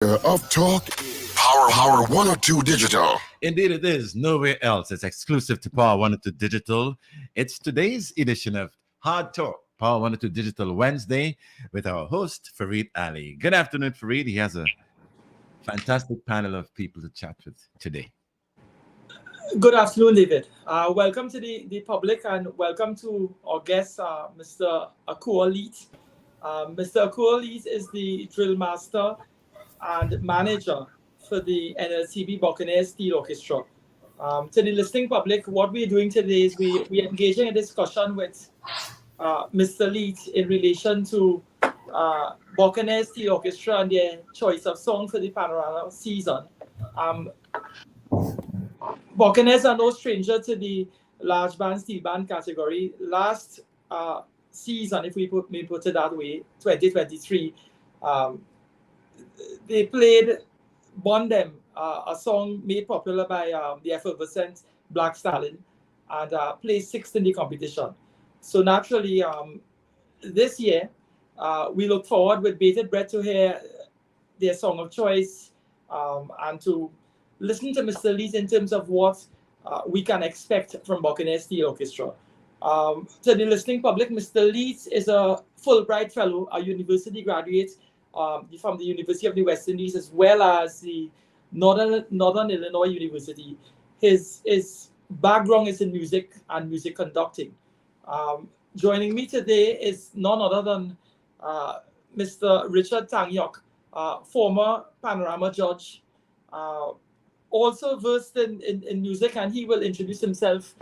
Of Talk, Power 102 Digital. Indeed, it is. Nowhere else. It's exclusive to Power 102 Digital. It's today's edition of Hard Talk, Power 102 Digital Wednesday, with our host, Fareed Ali. Good afternoon, Fareed. He has a fantastic panel of people to chat with today. Good afternoon, David. Welcome to the public and welcome to our guest, Mr. Akur Leet. Mr. Akur Leet is the drill master and manager for the NLCB Buccaneers Steel Orchestra. To the listening public, what we're doing today is we're engaging in a discussion with Mr. Leet in relation to Buccaneers Steel Orchestra and their choice of song for the Panorama season. Buccaneers are no stranger to the large band, steel band category. Last season, if we put it that way, 2023, they played Bondem, a song made popular by the effervescent Black Stallion, and placed sixth in the competition. So naturally, this year, we look forward with bated breath to hear their song of choice and to listen to Mr. Leet in terms of what we can expect from Buccaneers Steel Orchestra. To the listening public, Mr. Leet is a Fulbright Fellow, a university graduate from the University of the West Indies, as well as the Northern Illinois University. His background is in music and music conducting. Joining me today is none other than Mr. Richard Tangyok, former Panorama judge, also versed in music, and he will introduce himself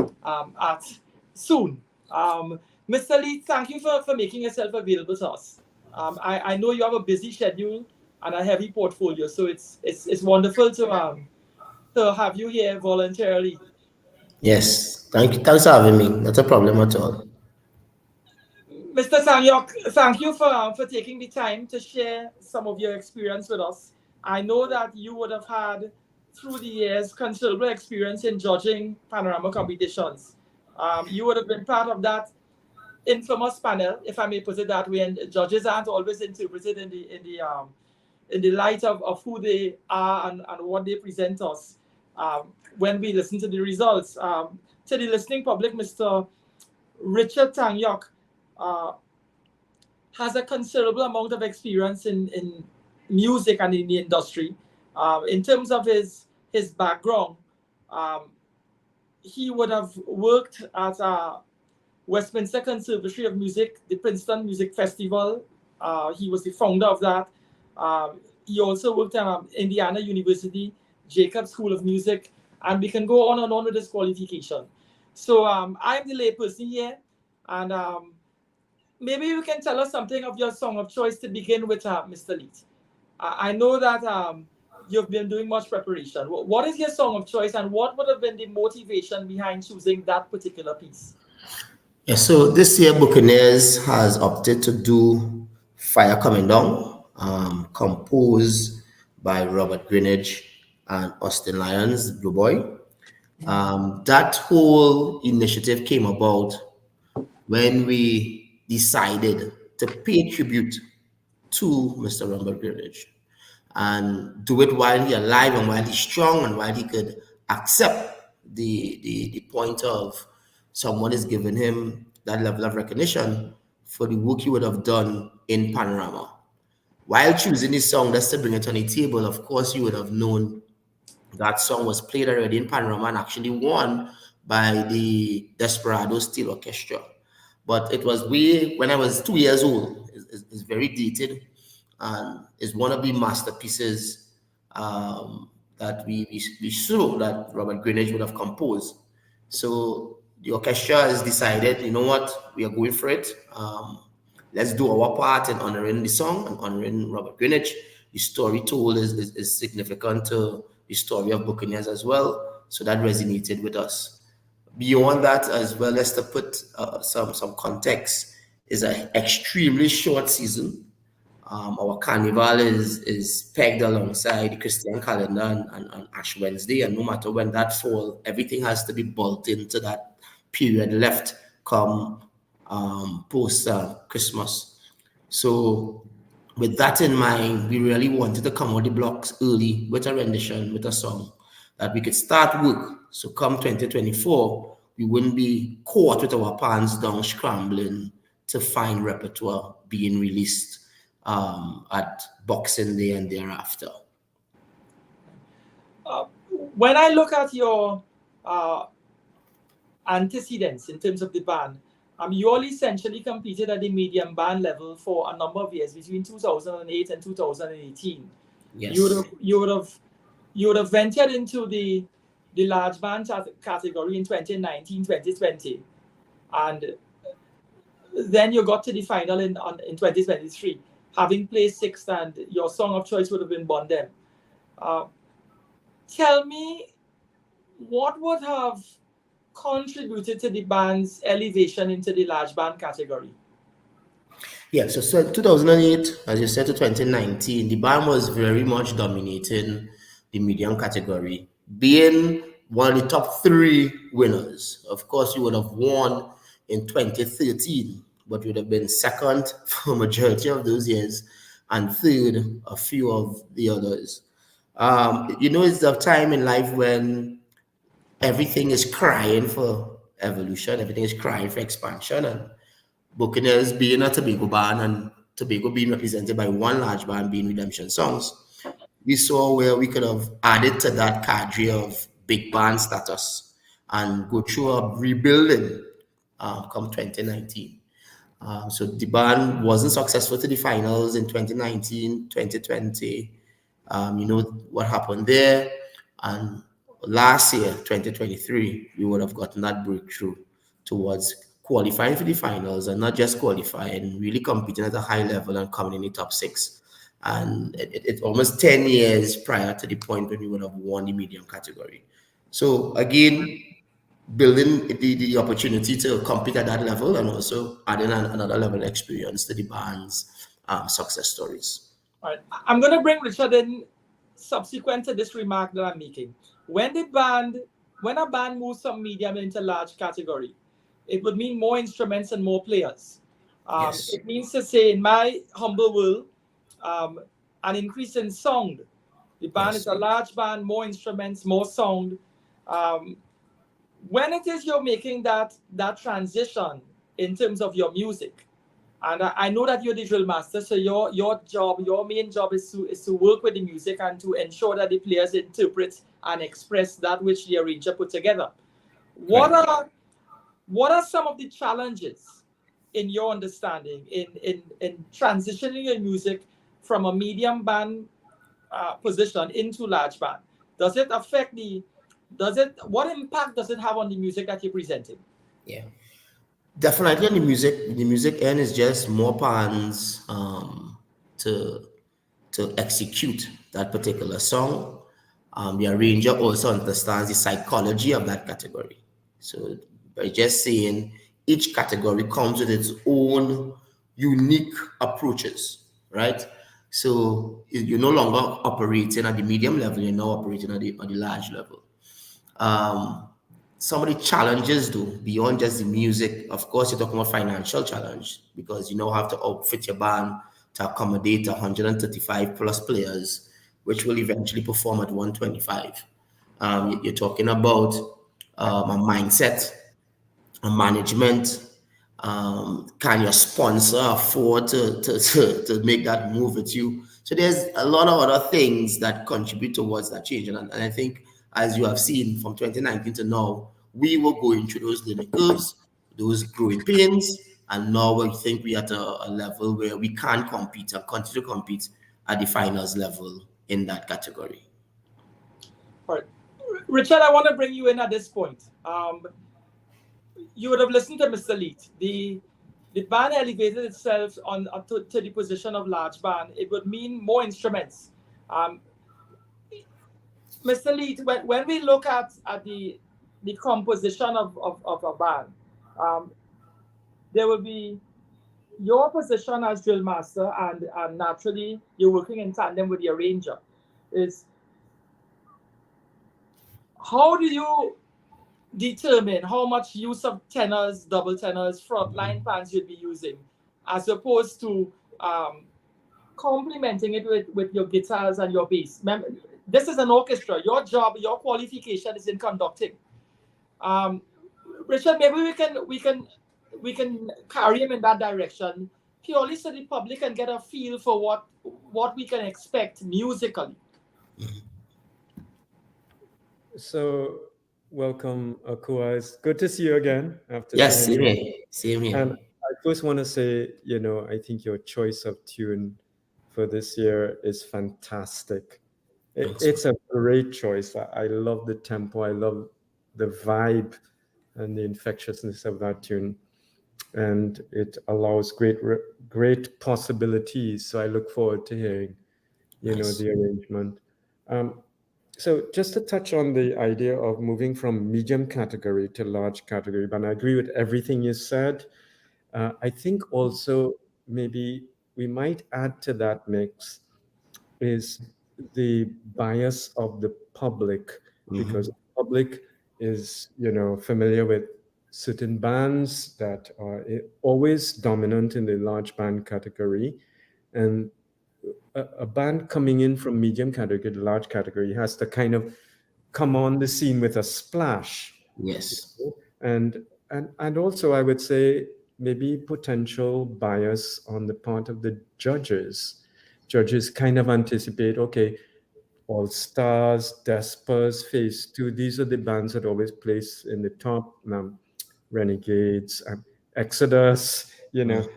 soon. Mr. Leet, thank you for making yourself available to us. I know you have a busy schedule and a heavy portfolio, so it's wonderful to have you here voluntarily. Yes, thank you. Thanks for having me. Not a problem at all. Mr. Tangyok, thank you for taking the time to share some of your experience with us. I know that you would have had, through the years, considerable experience in judging panorama competitions. You would have been part of that infamous panel, if I may put it that way, and judges aren't always interpreted in the light of who they are and what they present us when we listen to the results. To the listening public, Mr. Richard Tangyok has a considerable amount of experience in music and in the industry. In terms of his background, he would have worked at Westminster Conservatory of Music, the Princeton Music Festival. He was the founder of that. He also worked at Indiana University, Jacobs School of Music, and we can go on and on with this qualification. So I'm the layperson here, and maybe you can tell us something of your song of choice to begin with, Mr. Leet. I know that you've been doing much preparation. What is your song of choice, and what would have been the motivation behind choosing that particular piece? Yeah, so this year Buccaneers has opted to do Fire Coming Down, composed by Robert Greenidge and Austin Lyons, Blue Boy. That whole initiative came about when we decided to pay tribute to Mr. Robert Greenidge and do it while he's alive and while he's strong and while he could accept the point of someone is giving him that level of recognition for the work he would have done in Panorama. While choosing this song, just to bring it on the table, of course, you would have known that song was played already in Panorama and actually won by the Desperado Steel Orchestra. But it was when I was 2 years old. It's very dated and is one of the masterpieces that we saw that Robert Greenidge would have composed. So the orchestra has decided, you know what, we are going for it. Let's do our part in honoring the song and honoring Robert Greenidge. The story told is significant to the story of Buccaneers as well. So that resonated with us. Beyond that as well, let's to put some context, is an extremely short season. Our carnival is pegged alongside the Christian calendar and Ash Wednesday, and no matter when that fall, everything has to be built into that period left come post Christmas. So with that in mind, we really wanted to come out the blocks early with a rendition, with a song that we could start work. So come 2024, we wouldn't be caught with our pants down scrambling to find repertoire being released at Boxing Day and thereafter. When I look at your antecedents in terms of the band, you all essentially competed at the medium band level for a number of years between 2008 and 2018. Yes. You would have ventured into the large band category in 2019, 2020, and then you got to the final in 2023, having placed sixth, and your song of choice would have been Bondem. Tell me, what would have contributed to the band's elevation into the large band category? Yeah, so 2008, as you said, to 2019, the band was very much dominating the medium category, being one of the top 3 winners. Of course, we would have won in 2013, but would have been second for a majority of those years and third a few of the others. It's the time in life when everything is crying for evolution, everything is crying for expansion, and Buccaneers being a Tobago band and Tobago being represented by one large band being Redemption Songs, we saw where we could have added to that cadre of big band status and go through a rebuilding come 2019. So the band wasn't successful to the finals in 2019, 2020. You know what happened there. And last year, 2023, we would have gotten that breakthrough towards qualifying for the finals, and not just qualifying, really competing at a high level and coming in the top 6. And it's almost 10 years prior to the point when we would have won the medium category. So again, building the opportunity to compete at that level and also adding another level of experience to the band's success stories. All right. I'm going to bring Richard in subsequent to this remark that I'm making. When a band moves from medium into large category, it would mean more instruments and more players. Yes. It means to say, in my humble world, an increase in sound. The band is a large band, more instruments, more sound. When it is you're making that transition in terms of your music, and I know that you're the drill master, so your main job is to work with the music and to ensure that the players interpret and express that which the arranger put together. What are some of the challenges in your understanding in transitioning your music from a medium band position into large band? Does it affect what impact does it have on the music that you're presenting? Yeah, definitely on the music end is just more pans to execute that particular song. The arranger also understands the psychology of that category. So by just saying each category comes with its own unique approaches, right? So you're no longer operating at the medium level, you're now operating at the large level. Some of the challenges though, beyond just the music, of course, you're talking about financial challenge because you now have to outfit your band to accommodate 135 plus players, which will eventually perform at 125. You're talking about a mindset, a management. Can your sponsor afford to make that move with you? So there's a lot of other things that contribute towards that change. And I think, as you have seen from 2019 to now, we were going through those learning curves, those growing pains, and now we think we're at a level where we can compete and continue to compete at the finals level in that category. All right. Richard, I want to bring you in at this point. You would have listened to Mr. Leet. The band elevated itself to the position of large band. It would mean more instruments. Mr. Leet, when we look at the composition of a band, there will be your position as drill master, and naturally you're working in tandem with the arranger. Is how do you determine how much use of tenors, double tenors, frontline pans you'd be using, as opposed to complementing it with your guitars and your bass. Remember, this is an orchestra. Your job, your qualification is in conducting. Um, Richard, maybe we can carry him in that direction purely so the public can get a feel for what we can expect musically. So, welcome, Akua. It's good to see you again after Yes, so same long. here. Same here. And I first want to say, I think your choice of tune for this year is fantastic. Thanks. It's a great choice. I love the tempo. I love the vibe and the infectiousness of that tune. And it allows great possibilities. So I look forward to hearing, Nice. the arrangement. So just to touch on the idea of moving from medium category to large category, but I agree with everything you said. I think also maybe we might add to that mix is the bias of the public, because the public is, familiar with certain bands that are always dominant in the large band category, and a band coming in from medium category to large category has to kind of come on the scene with a splash. Yes. And also I would say maybe potential bias on the part of the judges. Judges kind of anticipate, okay, All Stars, Despers, Phase 2, these are the bands that always place in the top. Renegades, Exodus, So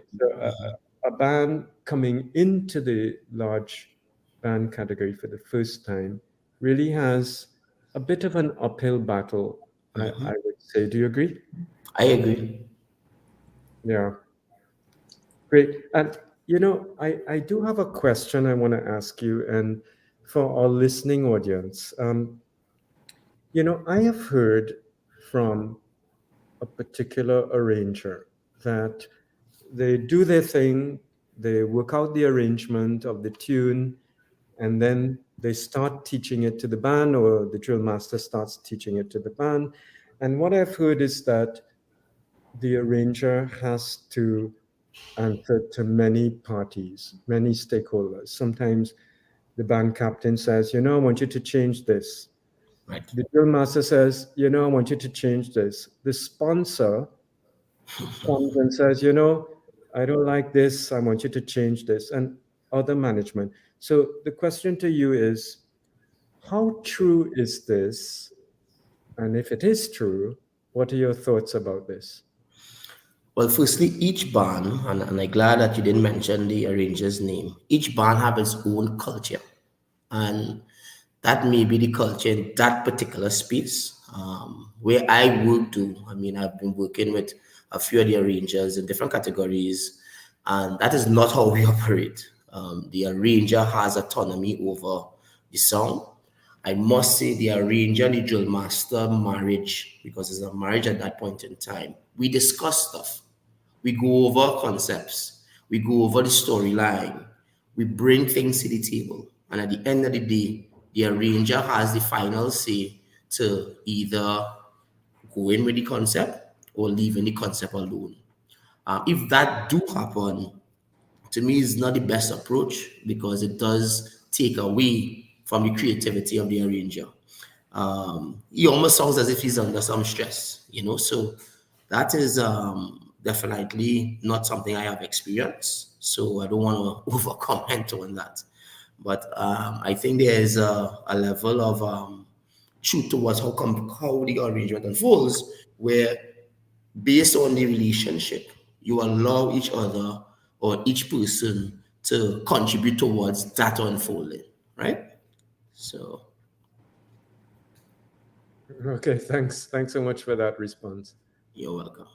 a band coming into the large band category for the first time really has a bit of an uphill battle, I would say. Do you agree? I agree. Yeah, great. And, I do have a question I want to ask you, and for our listening audience. I have heard from a particular arranger that they do their thing, they work out the arrangement of the tune, and then they start teaching it to the band, or the drill master starts teaching it to the band. And what I've heard is that the arranger has to answer to many parties, many stakeholders. Sometimes the band captain says, I want you to change this. Right. The drill master says, I want you to change this. The sponsor comes and says, I don't like this. I want you to change this, and other management. So the question to you is, how true is this? And if it is true, what are your thoughts about this? Well, firstly, each band, and I'm glad that you didn't mention the arranger's name, each band have its own culture. And that may be the culture in that particular space. Where I work to, I've been working with a few of the arrangers in different categories, and that is not how we operate. The arranger has autonomy over the song. I must say the arranger and the drill master marriage, because it's a marriage at that point in time. We discuss stuff. We go over concepts. We go over the storyline. We bring things to the table. And at the end of the day, the arranger has the final say to either go in with the concept or leaving the concept alone. If that do happen, to me, is not the best approach, because it does take away from the creativity of the arranger. He almost sounds as if he's under some stress, So that is definitely not something I have experienced. So I don't want to over comment on that. But I think there is a level of truth towards how the arrangement unfolds, where based on the relationship, you allow each other or each person to contribute towards that unfolding, right? So, Okay, thanks so much for that response. you're welcome.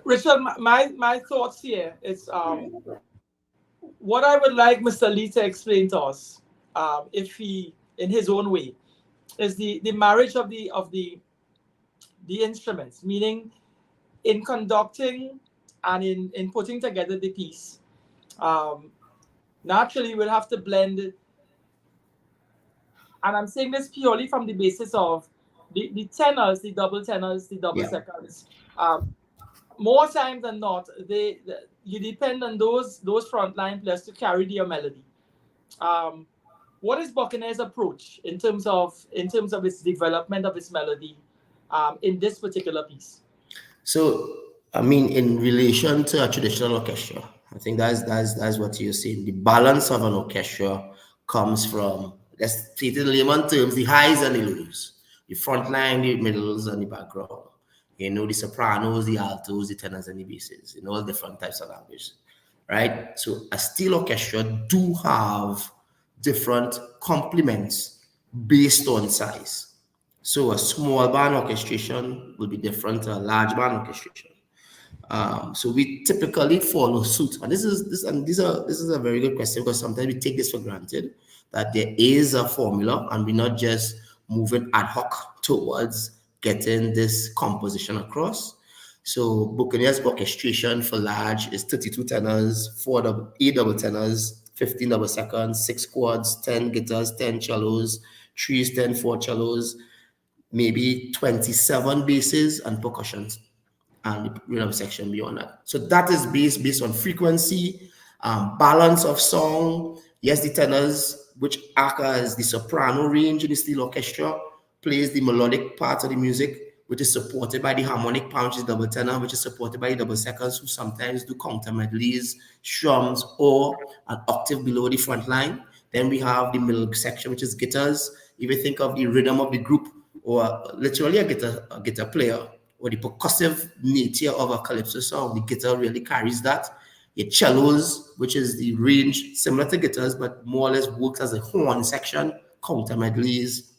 Richard, my thoughts here is what I would like Mr. Lee to explain to us, if he, in his own way, is the marriage of the instruments, meaning in conducting and in putting together the piece. Naturally, we'll have to blend, and I'm saying this purely from the basis of the tenors, the double tenors, the double Yeah. seconds. more times than not, you depend on those frontline players to carry their melody. What is Buccaneer's approach in terms of its development of its melody in this particular piece? So, I mean, in relation to a traditional orchestra, I think that's what you're saying. The balance of an orchestra comes from, let's say it in layman terms, the highs and the lows, the front line, the middles, and the background. You know, the sopranos, the altos, the tenors, and the basses, in all different types of language, right? So a steel orchestra do have different complements based on size. So a small band orchestration will be different to a large band orchestration. So we typically follow suit, and this is a very good question, because sometimes we take this for granted that there is a formula, and we're not just moving ad hoc towards getting this composition across. So Buccaneer's orchestration for large is 32 tenors, 8 double tenors, 15 double seconds, 6 quads, 10 guitars, 10 cellos, 3s, 10, 4 cellos, maybe 27 basses and percussions, and the rhythm section beyond that. So that is based on frequency, balance of song. Yes, the tenors, which act as the soprano range in the steel orchestra, plays the melodic part of the music, which is supported by the harmonic part, which is double tenor, which is supported by the double seconds, who sometimes do counter medleys, strums, or an octave below the front line. Then we have the middle section, which is guitars. If you think of the rhythm of the group, or literally a guitar player, or the percussive nature of a calypso song, the guitar really carries that. Your cellos, which is the range similar to guitars, but more or less works as a horn section, counter medleys,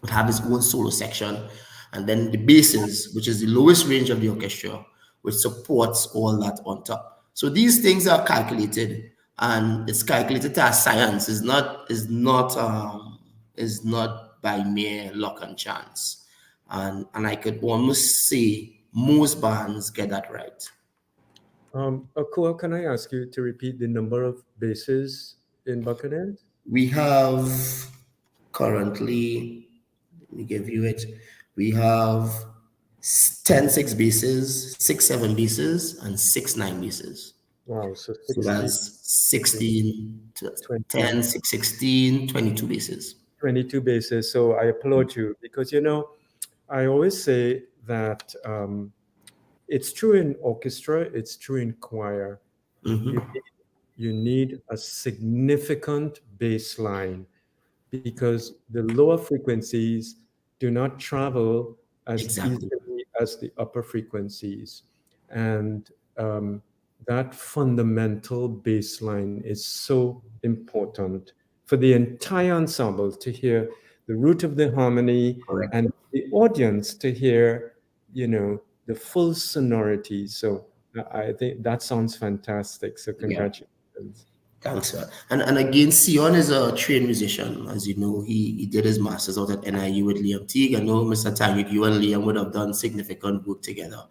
would have its own solo section. And then the basses, which is the lowest range of the orchestra, which supports all that on top. So these things are calculated, and it's calculated to a science. Is not by mere luck and chance. And I could almost say most bands get that right. Akua, can I ask you to repeat the number of basses in Buccaneer? We have currently, let me give you it, we have 10 6 basses, 6 7 basses, and 6 9 basses. Wow, so that's 16, 10, 6, 16, 22 basses. 22 basses. So I applaud you, because, I always say that it's true in orchestra, it's true in choir. Mm-hmm. You need a significant bass line, because the lower frequencies do not travel as easily as the upper frequencies. And that fundamental bass line is so important for the entire ensemble to hear the root of the harmony. Correct. And the audience to hear, the full sonority. So I think that sounds fantastic. So congratulations. Yeah. Thanks, sir. And again, Sion is a trained musician. As you know, he did his master's out at NIU with Liam Teague. I know, Mr. Tanyuk, you and Liam would have done significant work together.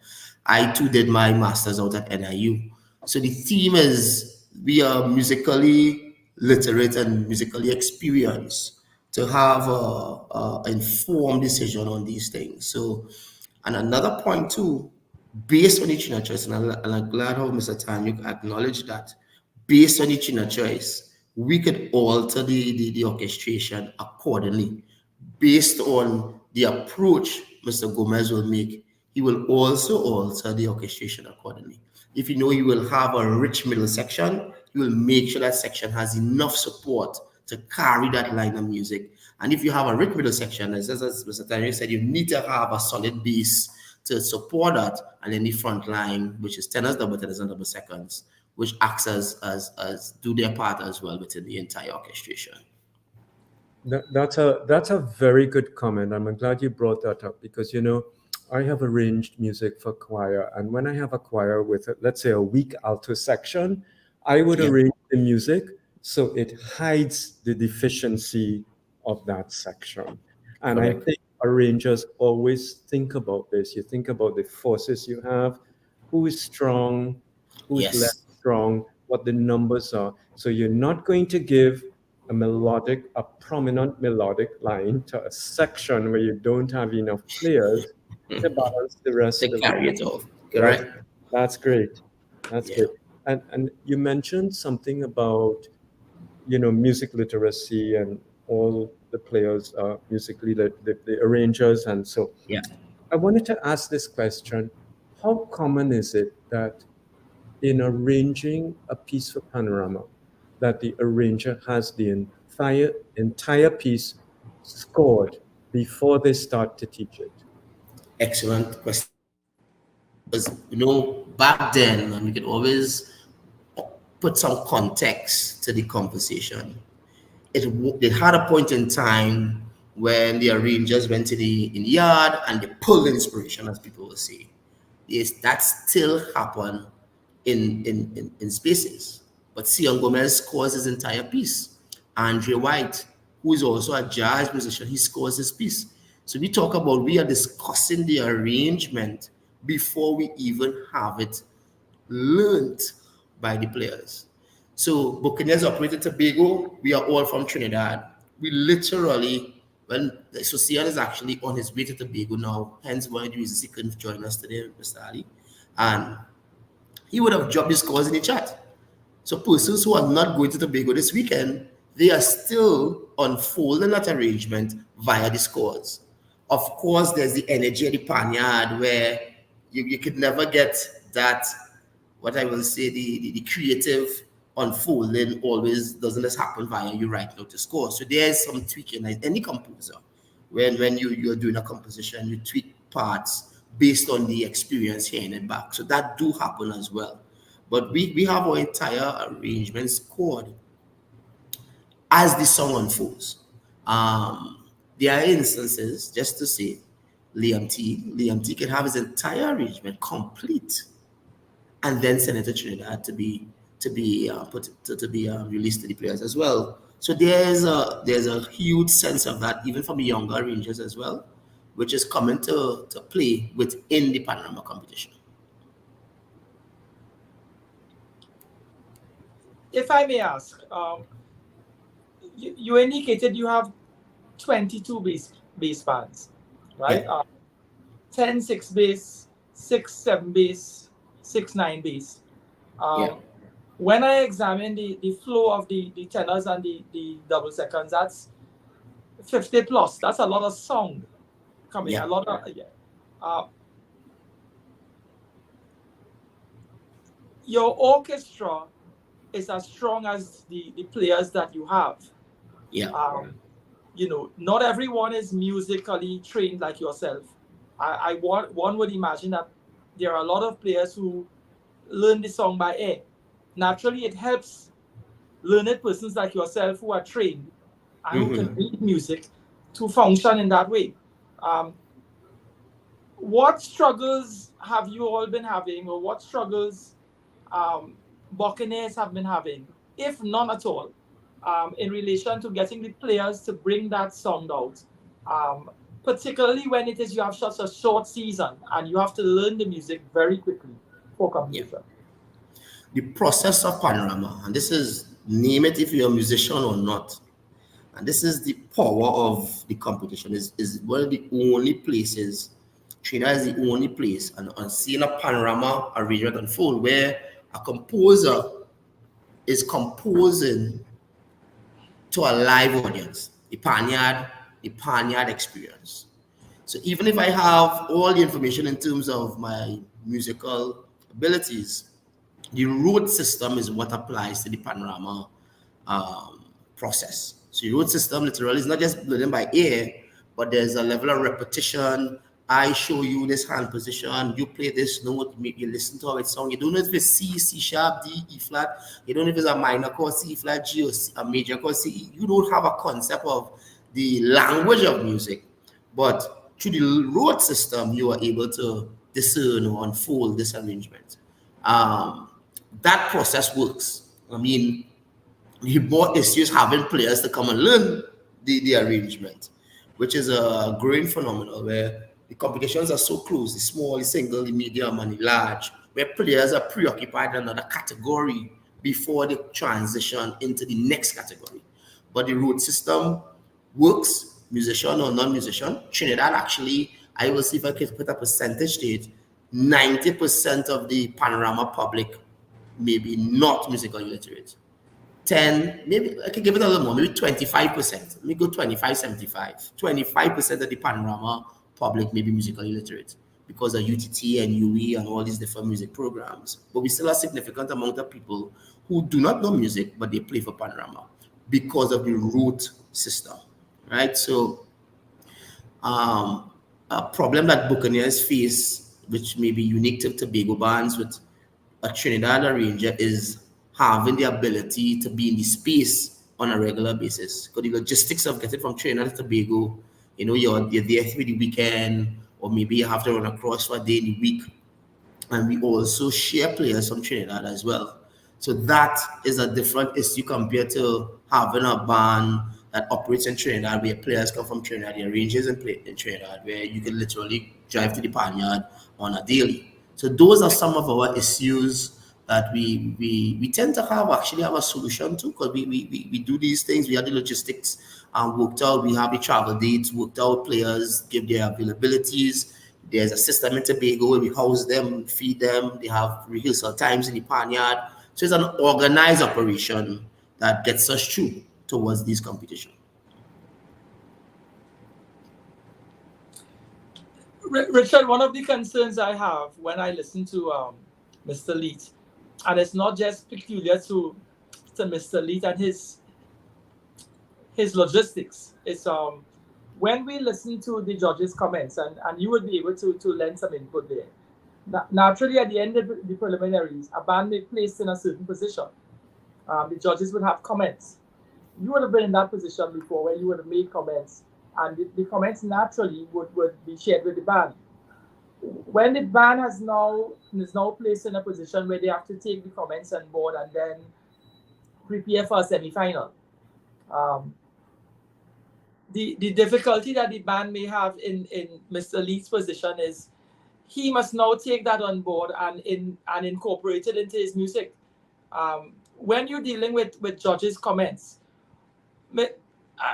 I too did my master's out at NIU. So the theme is we are musically literate and musically experienced to have a informed decision on these things. So, and another point too, based on each inner choice, and I'm glad how Mr. Tanyuk acknowledged that, based on each inner choice, we could alter the orchestration accordingly. Based on the approach Mr. Gomez will make, he will also alter the orchestration accordingly. If you know you will have a rich middle section, you will make sure that section has enough support to carry that line of music. And if you have a rich middle section, as Mr. Tanyuk said, you need to have a solid bass to support that, and then the front line, which is tenors, double tenors, and double seconds, which acts as do their part as well within the entire orchestration. That's a very good comment. I'm glad you brought that up, because I have arranged music for choir, and when I have a choir with, let's say, a weak alto section, I would arrange the music so it hides the deficiency of that section. And correct. I think arrangers always think about this. You think about the forces you have, who is strong, who is less strong, what the numbers are. So you're not going to give a prominent melodic line to a section where you don't have enough players to balance the rest of the carry it off. Correct. That's great. That's Yeah. great. And you mentioned something about, music literacy and all the players are musically the arrangers, and so Yeah. I wanted to ask this question: how common is it that in arranging a piece for Panorama, that the arranger has the entire piece scored before they start to teach it? Excellent question. Because back then, and we could always put some context to the conversation. It had a point in time when the arrangers went to the yard and they pulled inspiration, as people will say. Yes, that still happen in spaces. But Sion Gomez scores his entire piece. Andre White, who is also a jazz musician, he scores his piece. So we are discussing the arrangement before we even have it learned by the players. So Buccaneers operated Tobago, we are all from Trinidad. We literally, so Sian is actually on his way to Tobago now, hence one of the reasons he couldn't join us today, Mr. Ali. And he would have dropped his scores in the chat. So persons who are not going to Tobago this weekend, they are still unfolding that arrangement via the scores. Of course, there's the energy of the panyard where you could never get that, what I will say, the creative unfolding always doesn't just happen via you write note to score. So there's some tweaking, like any composer. When you're doing a composition, you tweak parts based on the experience hearing it back. So that do happen as well. But we have our entire arrangement scored as the song unfolds. There are instances, just to say, Liam T can have his entire arrangement complete and then send it to Trinidad to be released to the players as well. So there's a huge sense of that even from the younger rangers as well, which is coming to play within the Panorama competition. If I may ask, you indicated you have 22 bass bands, right? Yeah. 10 6 bass, 6 7 bass, 6 9 bass. Yeah. When I examine the flow of the tenors and the double seconds, that's 50 plus. That's a lot of sound coming. Yeah. A lot of your orchestra is as strong as the players that you have. Yeah. Not everyone is musically trained like yourself. One would imagine that there are a lot of players who learn the song by ear. Naturally, it helps learned persons like yourself who are trained and who can read music to function in that way. What struggles have you all been having, or what struggles Buccaneers have been having, if none at all, in relation to getting the players to bring that sound out, particularly when it is you have such a short season and you have to learn the music very quickly for competition? Yeah. The process of Panorama, and this is, name it if you're a musician or not, and this is the power of the competition, is one of the only places, Trinidad is the only place, and seeing a Panorama arrangement unfold where a composer is composing to a live audience, the Panyard experience. So even if I have all the information in terms of my musical abilities, the root system is what applies to the Panorama process. So the root system literally is not just learning by ear, but there's a level of repetition. I show you this hand position, you play this note, you listen to how it's sung. You don't know if it's C, C sharp, D, E flat. You don't know if it's a minor chord, C flat, G, or C, a major chord, C. You don't have a concept of the language of music. But through the root system, you are able to discern or unfold this arrangement. That process works. I mean, the more issues having players to come and learn the arrangement, which is a growing phenomenon where the competitions are so close, the small, the single, the medium, and the large, where players are preoccupied in another category before they transition into the next category. But the root system works, musician or non-musician. Trinidad actually, I will see if I can put a percentage to it. 90% of the panorama public maybe not musically literate. 10, maybe I can give it a little more, maybe 25%. Let me go 25, 75. 25% of the panorama public may be musically literate because of UTT and UE and all these different music programs. But we still have a significant amount of people who do not know music, but they play for panorama because of the root system, right? So a problem that Buccaneers face, which may be unique to Tobago bands with a Trinidad arranger, is having the ability to be in the space on a regular basis. Because the logistics of getting from Trinidad to Tobago, you're there through the weekend, or maybe you have to run across for a day in the week. And we also share players from Trinidad as well. So that is a different issue compared to having a band that operates in Trinidad where players come from Trinidad, the arrangers and play in Trinidad, where you can literally drive to the Panyard on a daily. So those are some of our issues that we tend to actually have a solution to, because we do these things. We have the logistics worked out. We have the travel dates worked out. Players give their availabilities. There's a system in Tobago where we house them, feed them. They have rehearsal times in the Panyard. So it's an organized operation that gets us through towards this competition. Richard, one of the concerns I have when I listen to Mr. Leet, and it's not just peculiar to Mr. Leet and his logistics, it's when we listen to the judges' comments, and you would be able to lend some input there. Naturally, at the end of the preliminaries, a band may be placed in a certain position. The judges would have comments. You would have been in that position before where you would have made comments, and the comments naturally would be shared with the band. When the band is now placed in a position where they have to take the comments on board and then prepare for a semi-final, the difficulty that the band may have in Mr. Lee's position is he must now take that on board and incorporate it into his music. When you're dealing with judges' comments,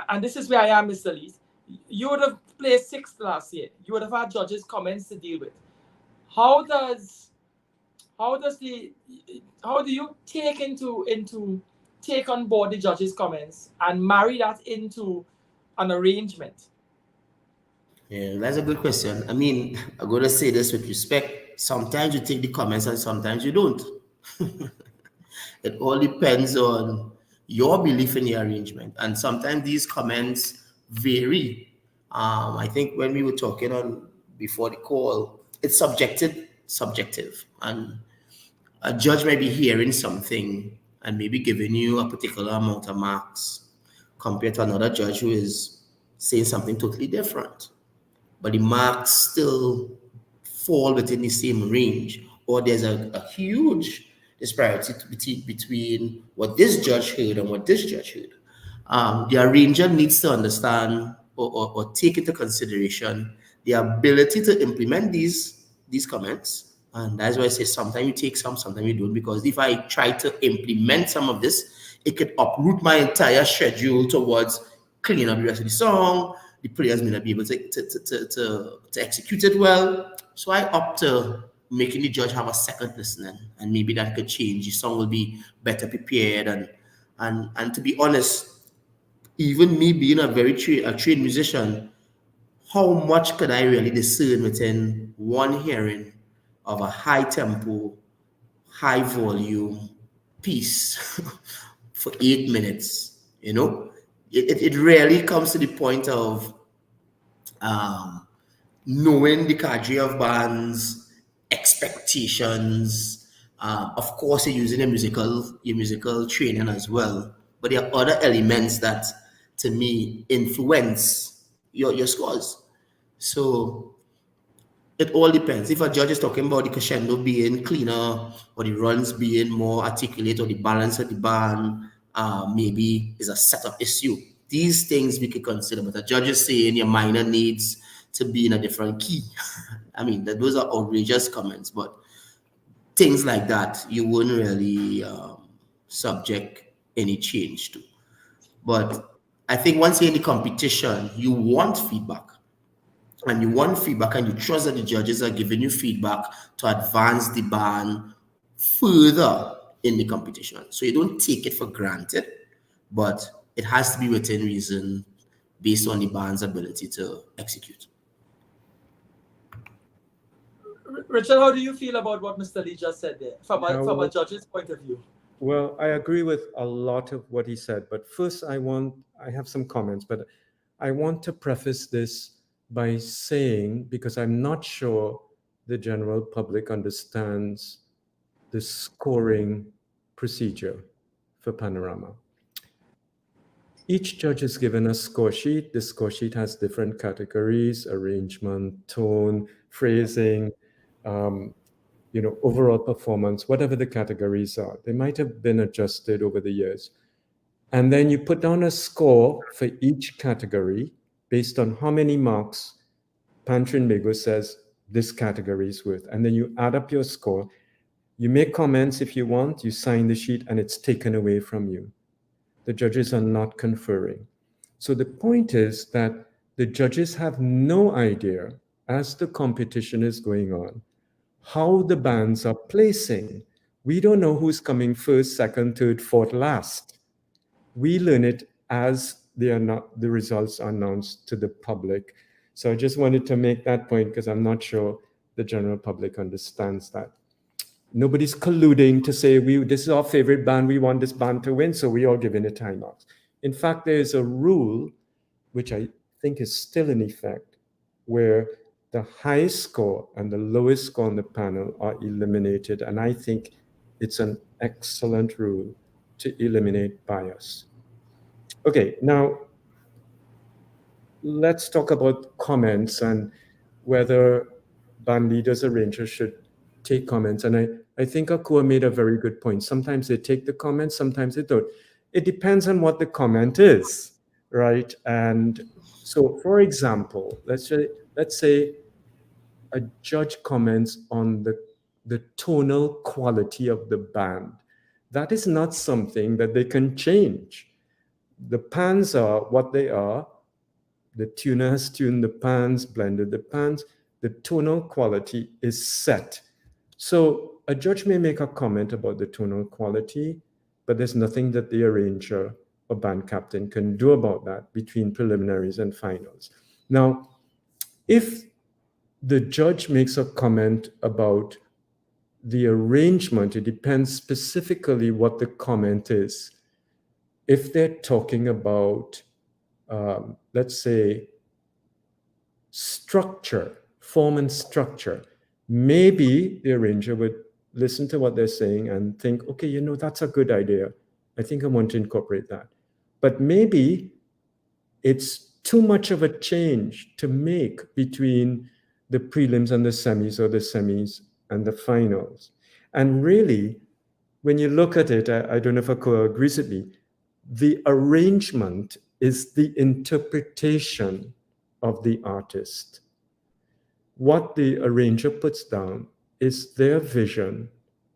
and this is where I am, Mr. Lee, you would have placed 6th last year. You would have had judges' comments to deal with. How do you take on board the judges' comments and marry that into an arrangement? Yeah, that's a good question. I mean, I'm going to say this with respect. Sometimes you take the comments and sometimes you don't. It all depends on your belief in the arrangement. And sometimes these comments vary. I think when we were talking on before the call, it's subjective. And a judge may be hearing something and maybe giving you a particular amount of marks compared to another judge who is saying something totally different. But the marks still fall within the same range, or there's a huge disparity between what this judge heard and what this judge heard. The arranger needs to understand or take into consideration the ability to implement these comments. And that's why I say sometimes you take some, sometimes you don't, because if I try to implement some of this, it could uproot my entire schedule towards cleaning up the rest of the song. The players may not be able to execute it well. So I opt to making the judge have a second listening, and maybe that could change. The song will be better prepared. And to be honest, even me being a trained musician, how much could I really discern within one hearing of a high tempo, high volume piece for 8 minutes? It rarely comes to the point of knowing the cadre of bands, expectations. Of course, you're using your musical training as well, but there are other elements that, to me, influence your scores. So it all depends. If a judge is talking about the crescendo being cleaner, or the runs being more articulate, or the balance of the band, maybe is a setup issue. These things we could consider, but a judge is saying your minor needs to be in a different key. I mean, those are outrageous comments, but things like that you wouldn't really subject any change to. But I think once you're in the competition, you want feedback. and you want feedback and you trust that the judges are giving you feedback to advance the band further in the competition. So you don't take it for granted, but it has to be within reason based on the band's ability to execute. Richard, how do you feel about what Mr. Lee just said there from a judge's point of view? Well, I agree with a lot of what he said, but first I have some comments, but I want to preface this by saying, because I'm not sure the general public understands the scoring procedure for Panorama. Each judge is given a score sheet. The score sheet has different categories: arrangement, tone, phrasing, overall performance, whatever the categories are. They might have been adjusted over the years. And then you put down a score for each category based on how many marks Pantrinbago says this category is worth. And then you add up your score. You make comments if you want, you sign the sheet, and it's taken away from you. The judges are not conferring. So the point is that the judges have no idea, as the competition is going on, how the bands are placing. We don't know who's coming first, second, third, fourth, last. We learn it as the results are announced to the public. So I just wanted to make that point because I'm not sure the general public understands that. Nobody's colluding to say, this is our favorite band, we want this band to win, so we all giving it high marks. In fact, there is a rule, which I think is still in effect, where the highest score and the lowest score on the panel are eliminated. And I think it's an excellent rule to eliminate bias. Okay, now let's talk about comments and whether band leaders, arrangers should take comments. And I think Akua made a very good point. Sometimes they take the comments, sometimes they don't. It depends on what the comment is, right? And so, for example, let's say a judge comments on the tonal quality of the band. That is not something that they can change. The pans are what they are. The tuner has tuned the pans, blended the pans. The tonal quality is set. So a judge may make a comment about the tonal quality, but there's nothing that the arranger or band captain can do about that between preliminaries and finals. Now, if the judge makes a comment about the arrangement, it depends specifically what the comment is. If they're talking about, let's say, structure, form and structure, maybe the arranger would listen to what they're saying and think, okay, that's a good idea. I think I want to incorporate that. But maybe it's too much of a change to make between the prelims and the semis, or the semis and the finals. And really, when you look at it, I don't know if Akua agrees with me, the arrangement is the interpretation of the artist. What the arranger puts down is their vision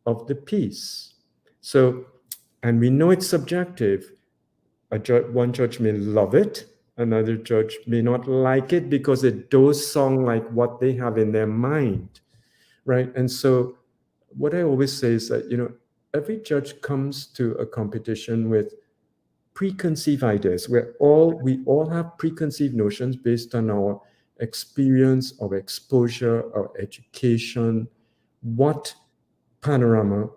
of the piece. So, and we know it's subjective. One judge may love it, another judge may not like it because it does sound like what they have in their mind, right? And so what I always say is that, every judge comes to a competition with preconceived ideas, where we all have preconceived notions based on our experience, our exposure, our education, what Panorama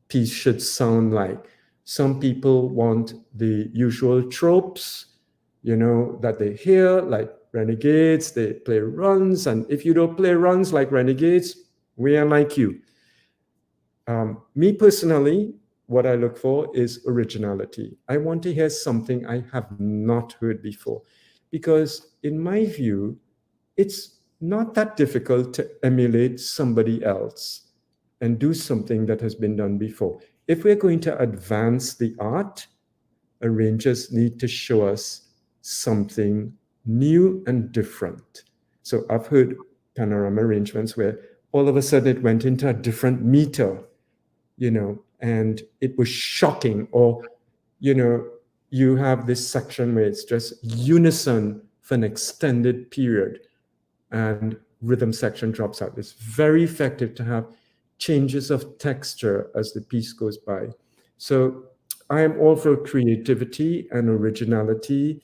piece should sound like. Some people want the usual tropes, that they hear, like Renegades, they play runs, and if you don't play runs like Renegades, we are like you. Me personally, what I look for is originality. I want to hear something I have not heard before, because in my view, it's not that difficult to emulate somebody else and do something that has been done before. If we're going to advance the art, arrangers need to show us something new and different. So I've heard Panorama arrangements where all of a sudden it went into a different meter, and it was shocking. Or, you have this section where it's just unison for an extended period. and rhythm section drops out. It's very effective to have changes of texture as the piece goes by. So I am all for creativity and originality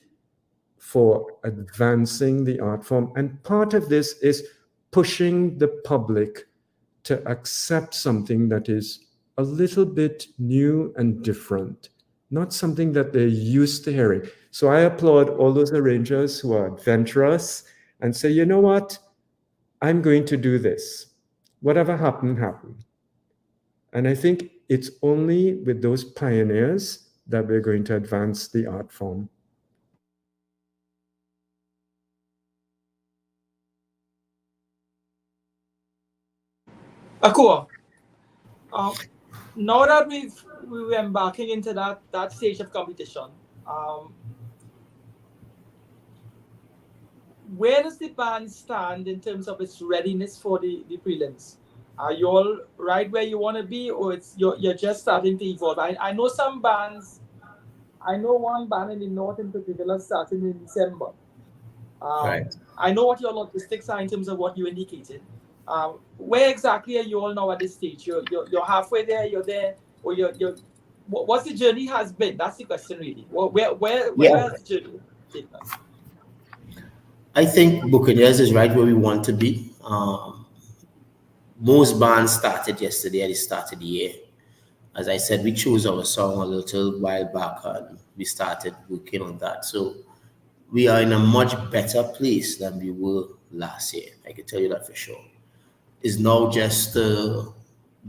for advancing the art form. And part of this is pushing the public to accept something that is a little bit new and different, not something that they're used to hearing. So I applaud all those arrangers who are adventurous and say, you know what, I'm going to do this. Whatever happened, happened. And I think it's only with those pioneers that we're going to advance the art form. Akua, now that we're embarking into that stage of competition, where does the band stand in terms of its readiness for the prelims? Are you all right where you want to be, or you're just starting to evolve? I know some bands. I know one band in the north in particular starting in December. Right. I know what your logistics are in terms of what you indicated. Where exactly are you all now at this stage? You're halfway there. You're there, or you're. What's the journey has been? That's the question, really. Where has the journey taken us? I think Buccaneers is right where we want to be. Most bands started yesterday at the start of the year. As I said, we chose our song a little while back and we started working on that. So we are in a much better place than we were last year. I can tell you that for sure. It's now just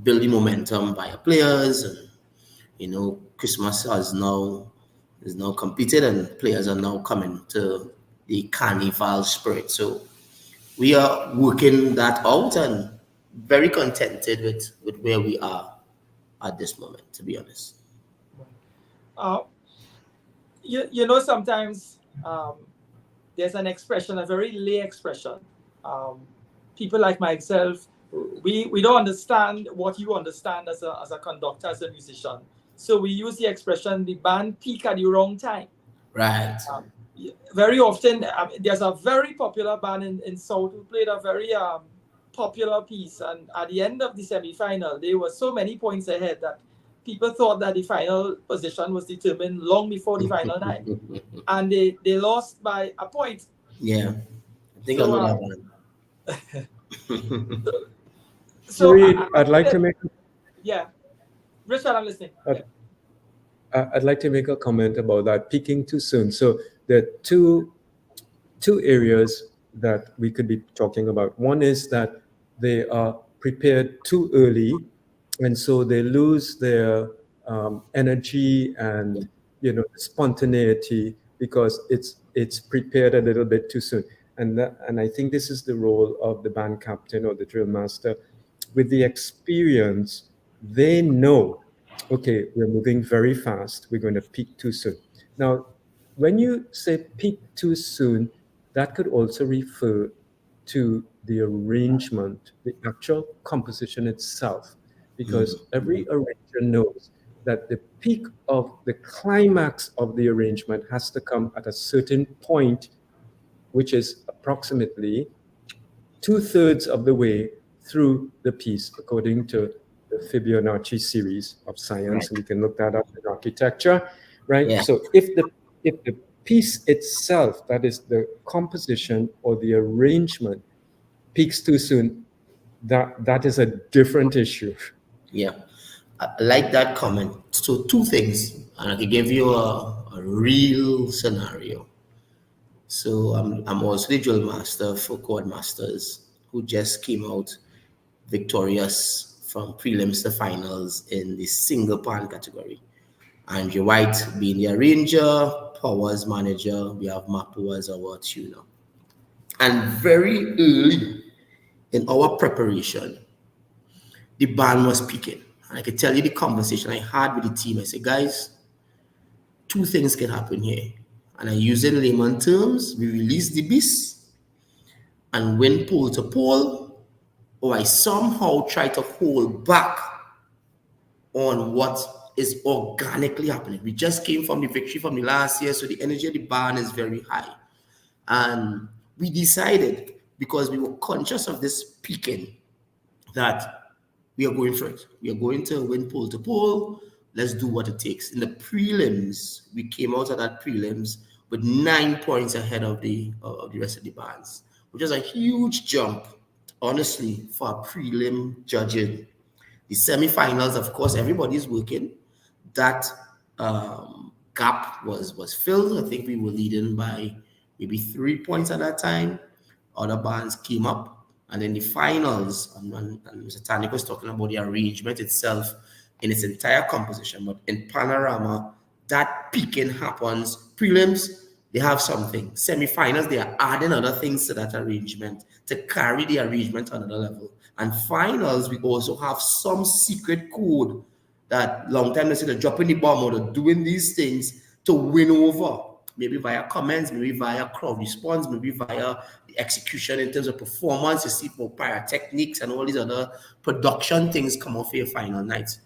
building momentum by our players, and Christmas is now completed and players are now coming to the carnival spirit. So we are working that out and very contented with where we are at this moment, to be honest. Sometimes there's an expression, a very lay expression. People like myself, we don't understand what you understand as a conductor, as a musician. So we use the expression, the band peak at the wrong time. Right. Very often, there's a very popular band in South who played a very popular piece, and at the end of the semi-final, there were so many points ahead that people thought that the final position was determined long before the final night, and they lost by a point. Yeah, I think I know that one. So I'd like to make. Yeah, Richard, I'm listening. I'd like to make a comment about that peaking too soon. So there are two areas that we could be talking about. One is that they are prepared too early, and so they lose their energy and spontaneity because it's prepared a little bit too soon. And I think this is the role of the band captain or the drill master. With the experience, they know, okay, we're moving very fast. We're going to peak too soon. Now, when you say peak too soon, that could also refer to the arrangement, the actual composition itself, because every arranger knows that the peak of the climax of the arrangement has to come at a certain point, which is approximately 2/3 of the way through the piece, according to the Fibonacci series of science. Right. And we can look that up in architecture, right? Yeah. So if the piece itself, that is the composition or the arrangement, peaks too soon, that is a different issue. Yeah, I like that comment. So two things, and I can give you a real scenario. So I'm also the drill master for Chord Masters, who just came out victorious from prelims to finals in the single pan category. Andrew White being the arranger, Powers manager, we have Mapu as our tuner. And very early in our preparation, the band was peaking. And I can tell you the conversation I had with the team. I said, guys, two things can happen here. And I use it in layman terms. We release the beast and win pole to pole, or I somehow try to hold back on what is organically happening. We just came from the victory from the last year, so the energy of the band is very high. And we decided because we were conscious of this peaking, that we are going for it. We are going to win pole to pole. Let's do what it takes. In the prelims, we came out of that prelims with 9 points ahead of the rest of the bands, which is a huge jump, honestly, for a prelim judging. The semifinals, of course, everybody's working. That gap was filled. I think we were leading by maybe 3 points at that time. Other bands came up, and then the finals, and Mr. Tanik was talking about the arrangement itself in its entire composition, but in Panorama, that peaking happens. Prelims, they have something. Semifinals, they are adding other things to that arrangement to carry the arrangement to another level. And finals, we also have some secret code that long time they say they're dropping the bomb or they're doing these things to win over, maybe via comments, maybe via crowd response, maybe via the execution in terms of performance. You see for pyrotechnics and all these other production things come off your final night.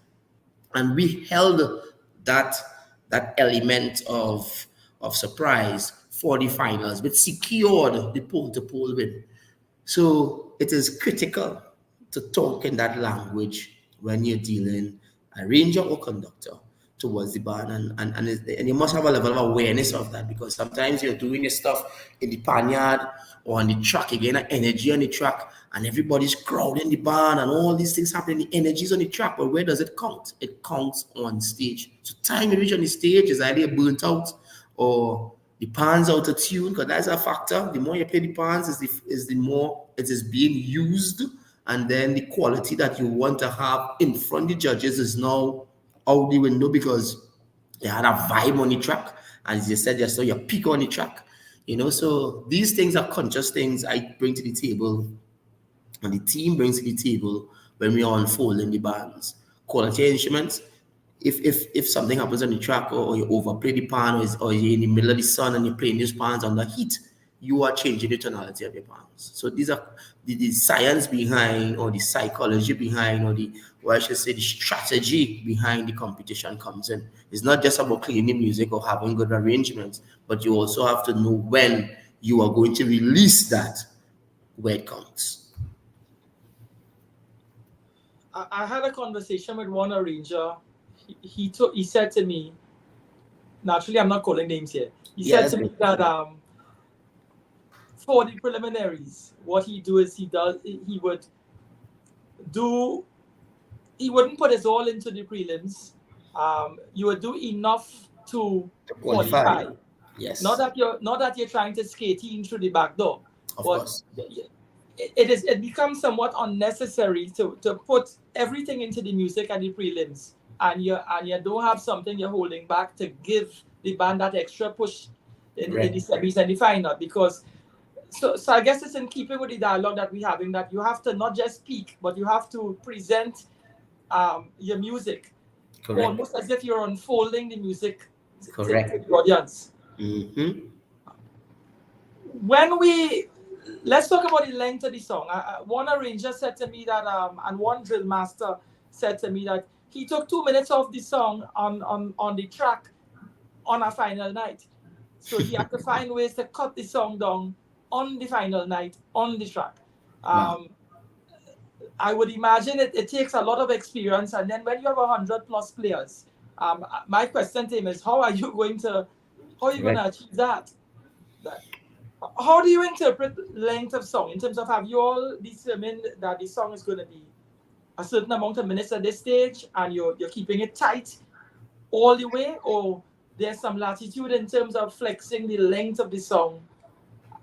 And we held that element of surprise for the finals, which secured the pole-to-pole win. So it is critical to talk in that language when you're dealing arranger or conductor towards the band, and you must have a level of awareness of that, because sometimes you're doing your stuff in the panyard or on the track, again, energy on the track, and everybody's crowding the band and all these things happening, the energy's on the track, but where does it count? It counts on stage. So time you reach on the stage is either burnt out or the pan's out of tune, because that's a factor. The more you play the pans is the more it is being used, and then the quality that you want to have in front of the judges is now out the window, because they had a vibe on the track, and as you said, just so you peak on the track, so these things are conscious things I bring to the table, and the team brings to the table when we are unfolding the bands. Quality instruments, if something happens on the track, or you overplay the pan, or you're in the middle of the sun and you're playing these pans under heat, you are changing the tonality of your pans. So these are the science behind, or the psychology behind, or I should say the strategy behind the competition comes in. It's not just about cleaning music or having good arrangements, but you also have to know when you are going to release that where it counts. I had a conversation with one arranger. He said to me, naturally I'm not calling names here. He said to me that for the preliminaries, what he do is he wouldn't put his all into the prelims. You would do enough to qualify. Yes. Not that you're trying to skate in through the back door. Of course. It becomes somewhat unnecessary to put everything into the music and the prelims, and you don't have something you're holding back to give the band that extra push in the semis and the final. Because so I guess it's in keeping with the dialogue that we're having, that you have to not just speak, but you have to present your music. Correct. Almost as if you're unfolding the music to the audience. Mm-hmm. Let's talk about the length of the song. One arranger said to me that, and one drill master said to me that he took 2 minutes off the song on the track on a final night. So he had to find ways to cut the song down on the final night on the track. I would imagine it takes a lot of experience, and then when you have 100+ players, my question to him is, how are you going to achieve that? How do you interpret length of song in terms of, have you all determined that the song is going to be a certain amount of minutes at this stage and you're keeping it tight all the way, or there's some latitude in terms of flexing the length of the song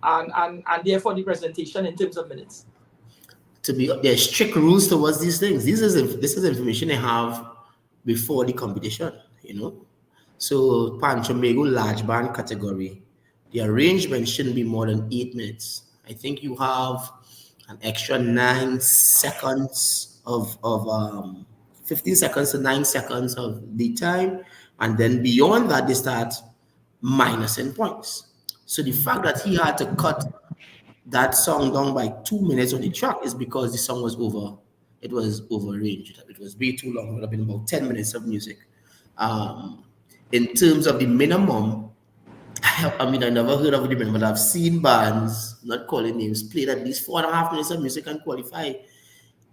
and therefore the presentation in terms of minutes? There's strict rules towards these things. This is information they have before the competition, So Pancho Mego large band category, the arrangement shouldn't be more than 8 minutes. I think you have an extra 9 seconds of 15 seconds to 9 seconds of lead time, and then beyond that they start minusing points. So the fact that he had to cut that song down by 2 minutes on the track is because the song was over. It was overarranged. It was way too long. It would have been about 10 minutes of music. In terms of the minimum, I mean, I never heard of it, but I've seen bands, not calling names, played at least 4.5 minutes of music and qualify,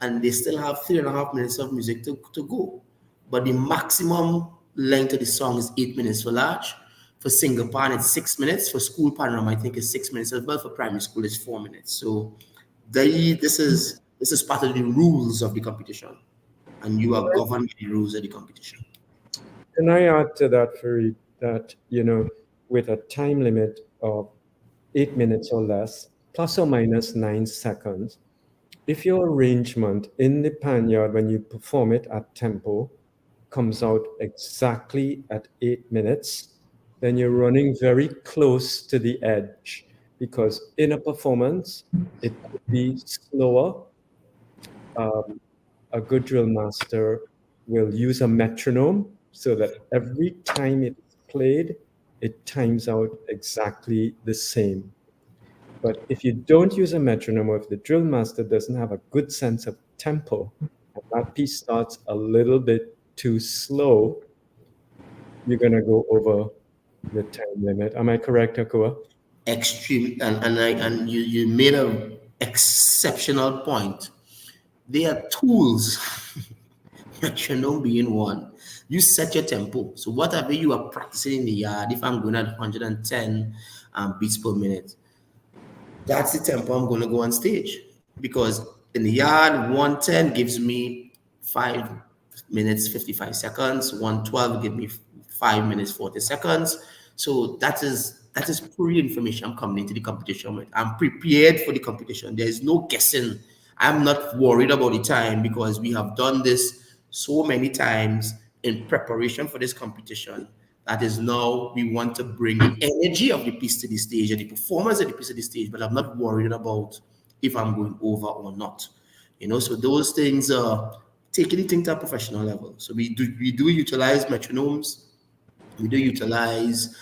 and they still have 3.5 minutes of music to go. But the maximum length of the song is 8 minutes for large. For single pan, it's 6 minutes. For school panorama, I think it's 6 minutes as well. For primary school, it's 4 minutes. So this is part of the rules of the competition, and you are governed by the rules of the competition. Can I add to that, Farid, that, with a time limit of 8 minutes or less, plus or minus 9 seconds, if your arrangement in the panyard when you perform it at tempo comes out exactly at 8 minutes, then you're running very close to the edge, because in a performance, it could be slower. A good drill master will use a metronome so that every time it's played, it times out exactly the same. But if you don't use a metronome, or if the drill master doesn't have a good sense of tempo, and that piece starts a little bit too slow, you're going to go over the time limit. Am I correct, Akua? Extreme, and you made a exceptional point. They are tools. Metronome being one. You set your tempo. So whatever you are practicing in the yard, if I'm going at 110 beats per minute, that's the tempo I'm going to go on stage. Because in the yard, 110 gives me 5 minutes 55 seconds. 112 gives me 5 minutes 40 seconds. So that is pre-information I'm coming into the competition with. I'm prepared for the competition. There is no guessing. I'm not worried about the time, because we have done this so many times in preparation for this competition. That is, now we want to bring the energy of the piece to the stage and the performance of the piece to the stage, but I'm not worried about if I'm going over or not. So those things are taking it to a professional level. So we do utilize metronomes. We do utilize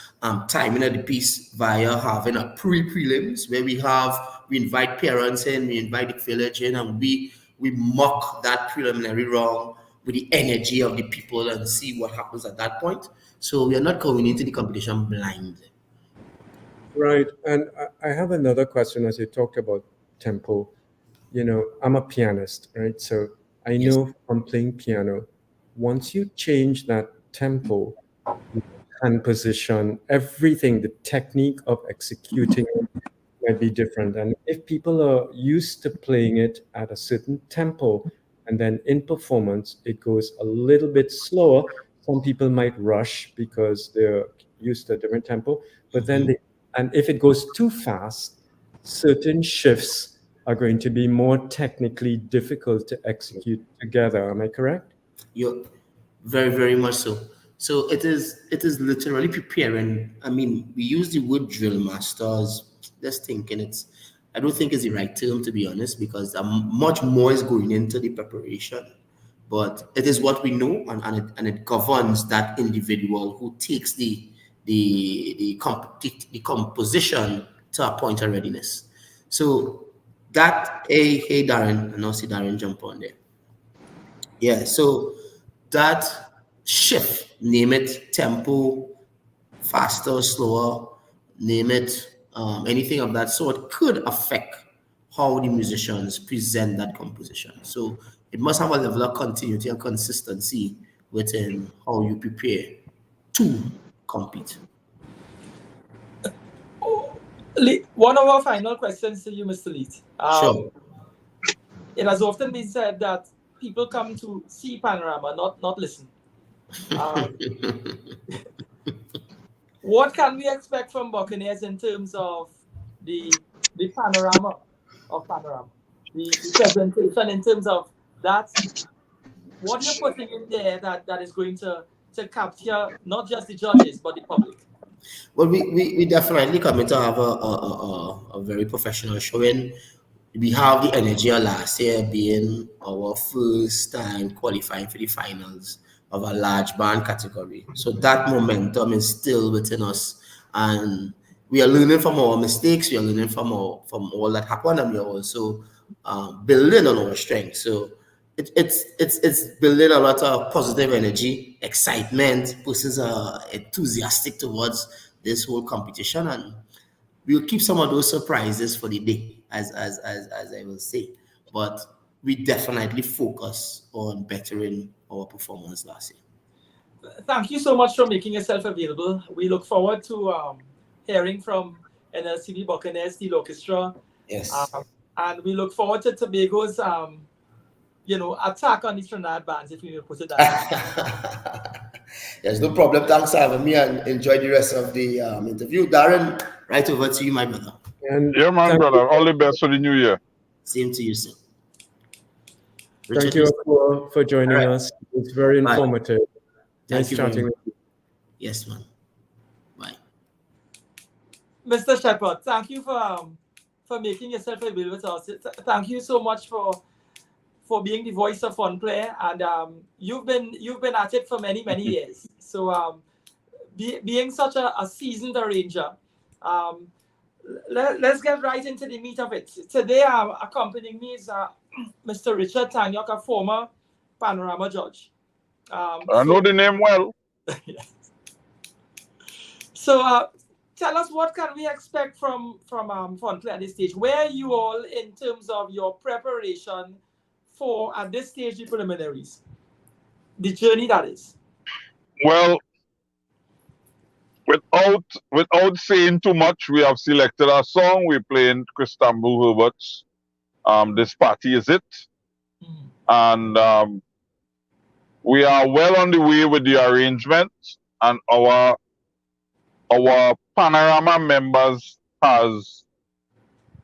timing of the piece via having a prelims where we invite parents in, we invite the village in, and we mock that preliminary round with the energy of the people and see what happens at that point. So we are not going into the competition blind. Right. And I have another question as you talked about tempo. I'm a pianist, right? So I Yes. know from playing piano, once you change that tempo, hand position, everything, the technique of executing it might be different. And if people are used to playing it at a certain tempo, and then in performance, it goes a little bit slower, some people might rush because they're used to a different tempo. But then, and if it goes too fast, certain shifts are going to be more technically difficult to execute together. Am I correct? You're very, very much so. So it is literally preparing. I mean, we use the word drill masters. Just thinking I don't think it's the right term, to be honest, because much more is going into the preparation. But it is what we know, and it governs that individual who takes the composition to a point of readiness. So that, hey Darren, and I'll see Darren jump on there. Yeah, so that shift, name it tempo, faster, slower, name it, anything of that sort, could affect how the musicians present that composition. So it must have a level of continuity and consistency within how you prepare to compete. One of our final questions to you, Mr. Leet. Sure. It has often been said that people come to see Panorama, not listen. What can we expect from Buccaneers in terms of the panorama of Panorama? The presentation in terms of that, what you're putting in there that is going to capture not just the judges, but the public. Well, we definitely coming to have a very professional showing. We have the energy of last year being our first time qualifying for the finals of a large band category. So that momentum is still within us, and we are learning from our mistakes. We are learning from all that happened, and we are also building on our strength. So it's building a lot of positive energy, excitement. Persons are enthusiastic towards this whole competition, and we'll keep some of those surprises for the day, as I will say. But we definitely focus on bettering our performance last year. Thank you so much for making yourself available. We look forward to hearing from NLCB Buccaneers Steel Orchestra. Yes. And we look forward to Tobago's, attack on the Trinidad bands, if we may put it that way. There's no problem. Thanks for having me, and enjoy the rest of the interview. Darren, right over to you, my brother. And Yeah, man, brother. All the best for the new year. Same to you, sir. thank you for joining us. It's very informative. Nice chatting with you. Yes, man. Bye. Mr. Shepherd, thank you for making yourself available with us. Thank you so much for being the voice of Fun Player, and you've been at it for many years. So being such a seasoned arranger, let's get right into the meat of it. Today, accompanying me is Mr. Richard Tanyok, a former Panorama judge. I know the name well. So tell us, what can we expect from Fun Play at this stage? Where are you all in terms of your preparation for, at this stage, the preliminaries? The journey, that is. Well, without saying too much, we have selected our song. We're playing Christambu Herbert's This Party Is It. And we are well on the way with the arrangement, and our Panorama members has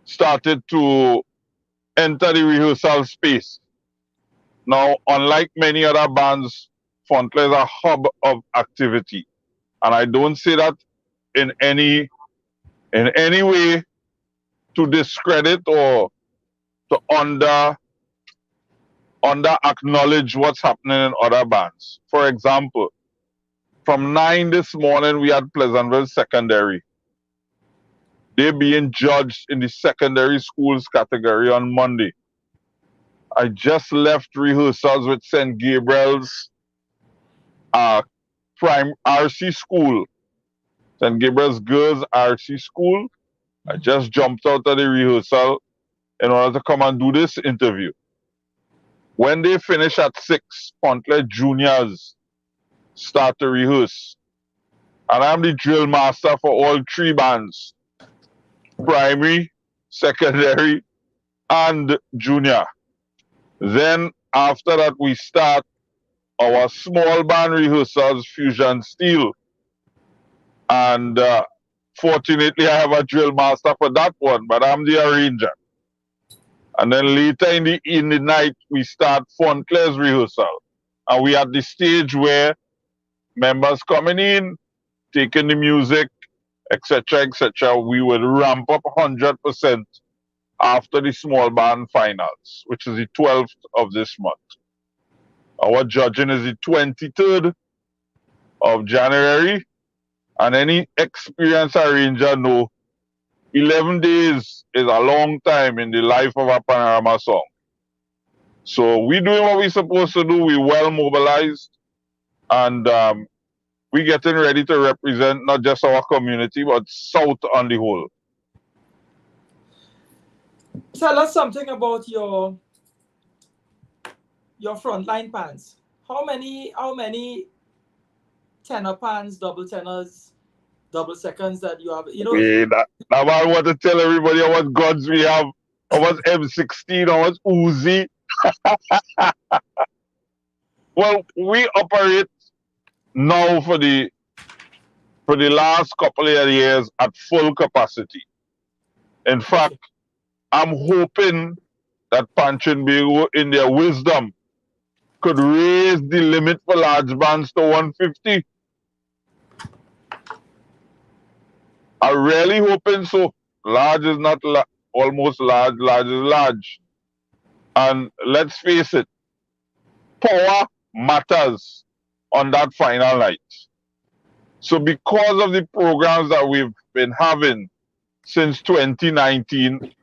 started to enter the rehearsal space. Now, unlike many other bands, Fontley is a hub of activity, and I don't say that in any way to discredit or to under acknowledge what's happening in other bands. For example, from 9 this morning, we had Pleasantville Secondary. They're being judged in the secondary schools category on Monday. I just left rehearsals with St. Gabriel's prime RC school, St. Gabriel's Girls RC School. I just jumped out of the rehearsal in order to come and do this interview. When they finish at 6, Pontley Juniors start to rehearse. And I'm the drill master for all 3 bands, primary, secondary, and junior. Then after that, we start our small band rehearsals, Fusion Steel. And fortunately, I have a drill master for that one, but I'm the arranger. And then later in the night, we start Fun Players rehearsal. And we at the stage where members coming in, taking the music, etc., etc. We will ramp up 100% after the small band finals, which is the 12th of this month. Our judging is the 23rd of January, and any experienced arranger know 11 days is a long time in the life of a Panorama song. So we're doing what we're supposed to do. We're well mobilized, and we're getting ready to represent not just our community, but South on the whole. Tell us something about your frontline pans. How many tenor pans, double tenors, double seconds that you have? Now I want to tell everybody how much guns we have, how much M16, how much Uzi. Well, we operate now for the last couple of years at full capacity. In fact, I'm hoping that Panchinbego, in their wisdom, could raise the limit for large bands to 150. I'm really hoping so. Large is not almost large, large is large. And let's face it, power matters on that final night. So because of the programs that we've been having since 2019,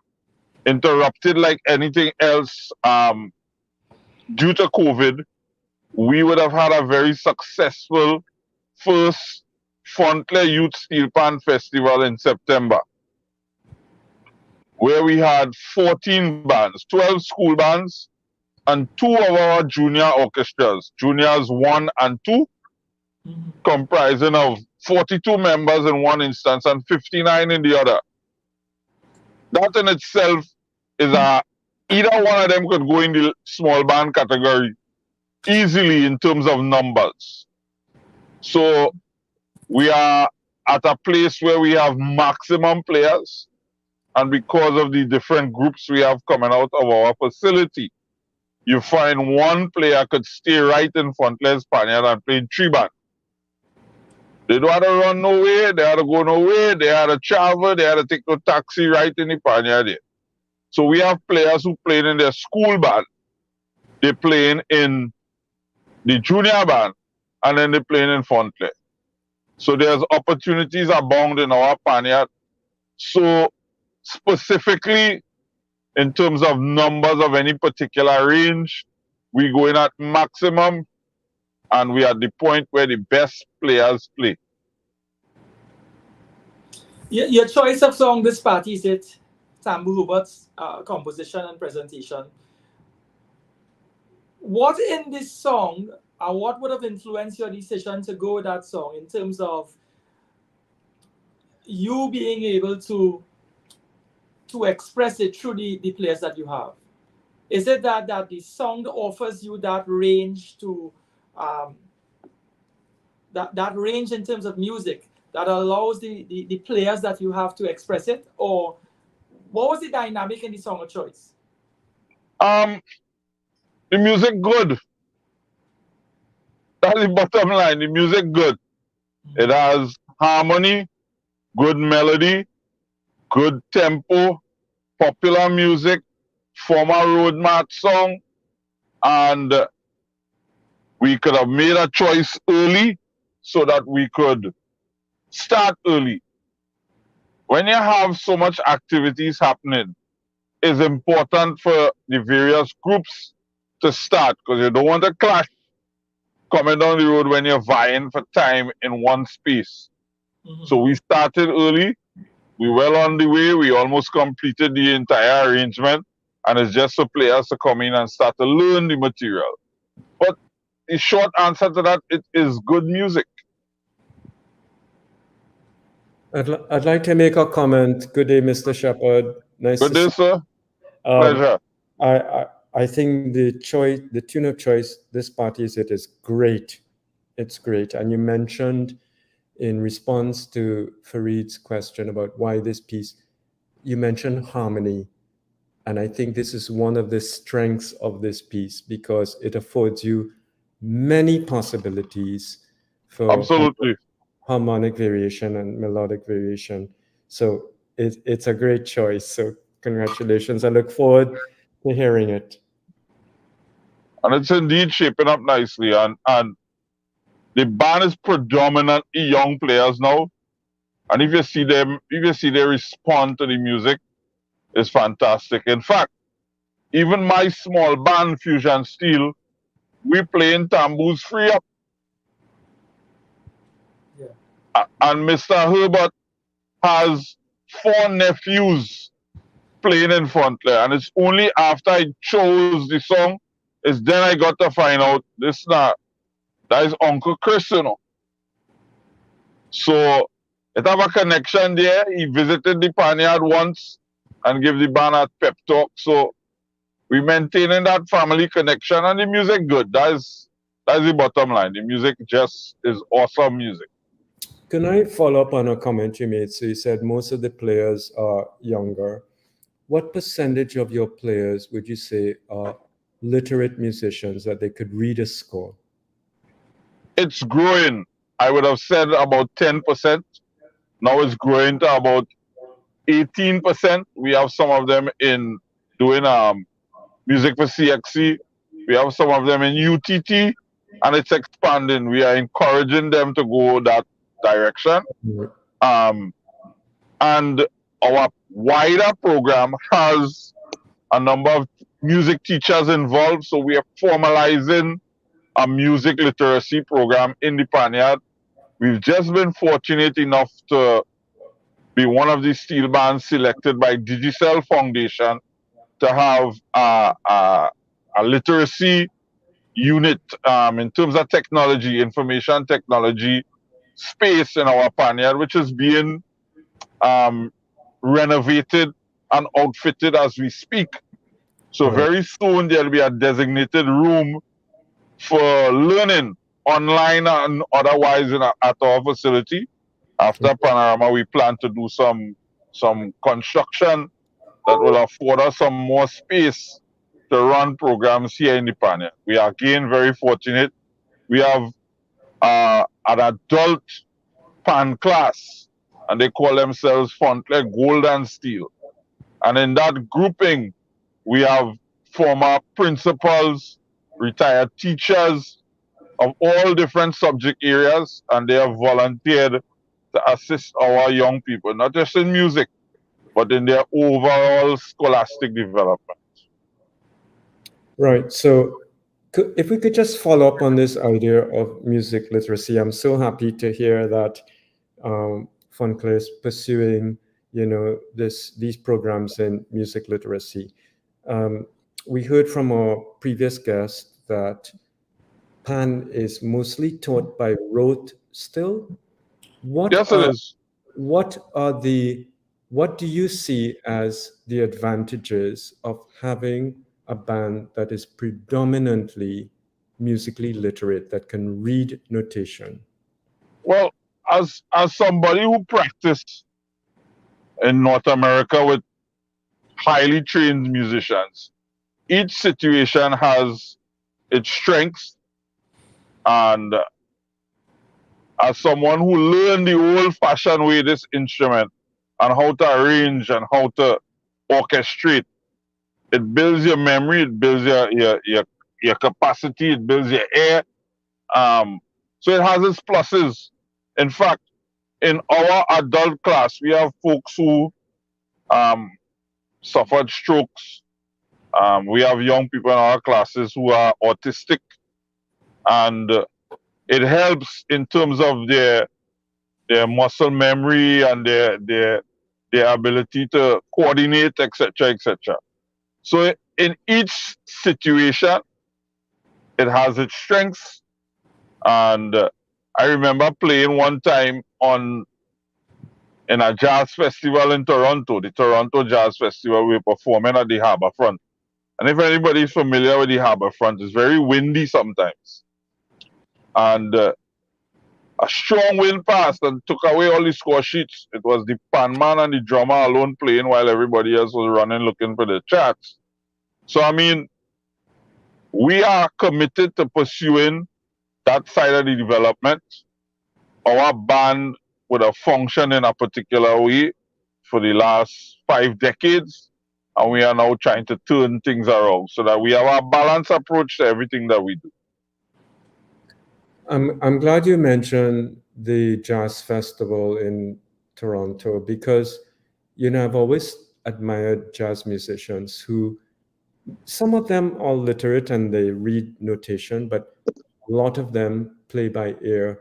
interrupted like anything else due to COVID, we would have had a very successful first Fontler Youth Steel Pan Festival in September, where we had 14 bands, 12 school bands, and 2 of our junior orchestras, juniors 1 and 2, comprising of 42 members in one instance and 59 in the other. That in itself is either one of them could go in the small band category easily in terms of numbers. So we are at a place where we have maximum players, and because of the different groups we have coming out of our facility, you find one player could stay right in Fontler's Spaniard and play 3 bands. They don't have to run nowhere, they have to go nowhere, they have to travel, they have to take no taxi right in the Spaniard there. So we have players who play in their school band, they playing in the junior band, and then they playing in Fontler. So there's opportunities abound in our Spaniard. So specifically, in terms of numbers of any particular range, we go in at maximum, and we are at the point where the best players play. Your choice of song this party is it Tambu Hubert's composition and presentation. What in this song, or what would have influenced your decision to go with that song in terms of you being able to express it through the players that you have? Is it that the song offers you that range to that range in terms of music that allows the players that you have to express it? Or what was the dynamic in the song of choice? The music good. That's the bottom line. The music good. It has harmony, good melody, good tempo, popular music, former road march song, and we could have made a choice early so that we could start early. When you have so much activities happening, it's important for the various groups to start, because you don't want to clash coming down the road when you're vying for time in one space. So we started early. We well on the way. We almost completed the entire arrangement, and it's just for players to come in and start to learn the material. But the short answer to that, it is good music. I'd like to make a comment. Good day, Mr. Shepherd. Nice Good to day, see sir. you. Pleasure. I think the tune of choice, this party is great. It's great. And you mentioned in response to Fareed's question about why this piece, you mentioned harmony. And I think this is one of the strengths of this piece, because it affords you many possibilities for Absolutely. harmonic variation and melodic variation. So it's a great choice. So congratulations. I look forward to hearing it. And it's indeed shaping up nicely. And the band is predominantly young players now. And if you see them respond to the music, it's fantastic. In fact, even my small band, Fusion Steel, we play in Tambu's free up. Yeah. And Mr. Herbert has 4 nephews playing in Fontler. And it's only after I chose the song, is then I got to find out that is Uncle Chris, you know. So it have a connection there. He visited the Panyard once and gave the band a pep talk. So we maintaining that family connection, and the music good. That's the bottom line. The music just is awesome music. Can I follow up on a comment you made? So you said most of the players are younger. What percentage of your players would you say are literate musicians, that they could read a score? It's growing. I would have said about 10%. Now it's growing to about 18%. We have some of them in doing music for CXC. We have some of them in UTT, and it's expanding. We are encouraging them to go that direction. And our wider program has a number of music teachers involved, so we are formalizing a music literacy program in the Panyard We've just been fortunate enough to be one of the steel bands selected by Digicel Foundation to have a literacy unit in terms of technology, information technology space in our Panyard, which is being renovated and outfitted as we speak. So Right. very soon there'll be a designated room for learning online and otherwise at our facility. After Panorama, we plan to do some construction that will afford us some more space to run programs here in the panel. We are again very fortunate. We have an adult pan class, and they call themselves Fontler Gold and Steel. And in that grouping, we have former principals, retired teachers of all different subject areas, and they have volunteered to assist our young people, not just in music, but in their overall scholastic development. Right. So, if we could just follow up on this idea of music literacy, I'm so happy to hear that Fontclair is pursuing, these programs in music literacy. We heard from our previous guest that Pan is mostly taught by rote still. Yes, it is. What do you see as the advantages of having a band that is predominantly musically literate, that can read notation? Well, as somebody who practiced in North America with highly trained musicians, each situation has its strengths, and as someone who learned the old-fashioned way this instrument and how to arrange and how to orchestrate, it builds your memory, it builds your capacity, it builds your ear. So it has its pluses. In fact, in our adult class, we have folks who suffered strokes. We have young people in our classes who are autistic, and it helps in terms of their muscle memory and their ability to coordinate, etc., etc. So in each situation, it has its strengths. And I remember playing one time in a jazz festival in Toronto, the Toronto Jazz Festival. We were performing at the Harbourfront. And if anybody is familiar with the Harbourfront, it's very windy sometimes. And a strong wind passed and took away all the score sheets. It was the pan man and the drummer alone playing while everybody else was running looking for the charts. So, I mean, we are committed to pursuing that side of the development. Our band would have functioned in a particular way for the last 5 decades, and we are now trying to turn things around so that we have a balanced approach to everything that we do. I'm glad you mentioned the jazz festival in Toronto, because I've always admired jazz musicians who, some of them are literate and they read notation, but a lot of them play by ear,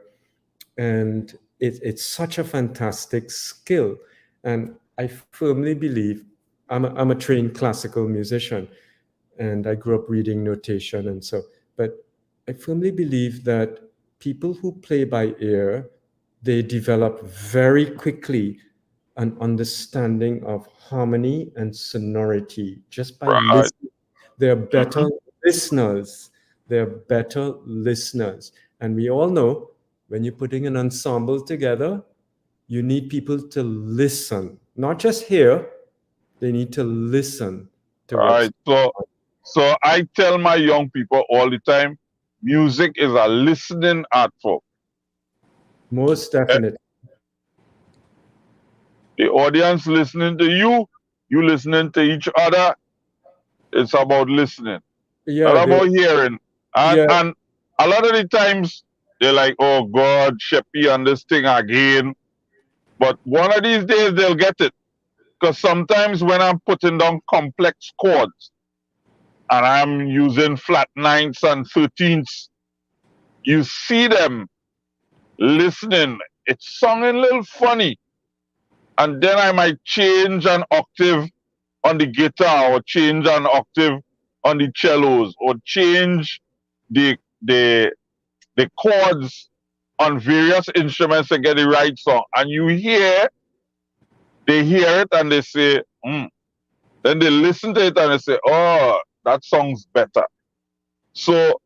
and it's such a fantastic skill. And I firmly believe, I'm a trained classical musician, and I grew up reading notation, and so, but I firmly believe that people who play by ear, they develop very quickly an understanding of harmony and sonority just by Right. listening. They're better listeners. They're better listeners. And we all know, when you're putting an ensemble together, you need people to listen, not just hear. They need to listen to Right. what's So I tell my young people all the time, music is a listening art form. most definite. The audience listening to you, you listening to each other. It's about listening, Yeah, not about hearing. And yeah. and a lot of the times they're like, "Oh God, Sheppy and this thing again." But one of these days they'll get it. Because sometimes when I'm putting down complex chords and I'm using flat ninths and 13ths, you see them listening, it's sounding a little funny. And then I might change an octave on the guitar, or change an octave on the cellos, or change the the the chords on various instruments to get the right song. And they hear it and they say, hmm. Then they listen to it and they say, oh, that song's better. So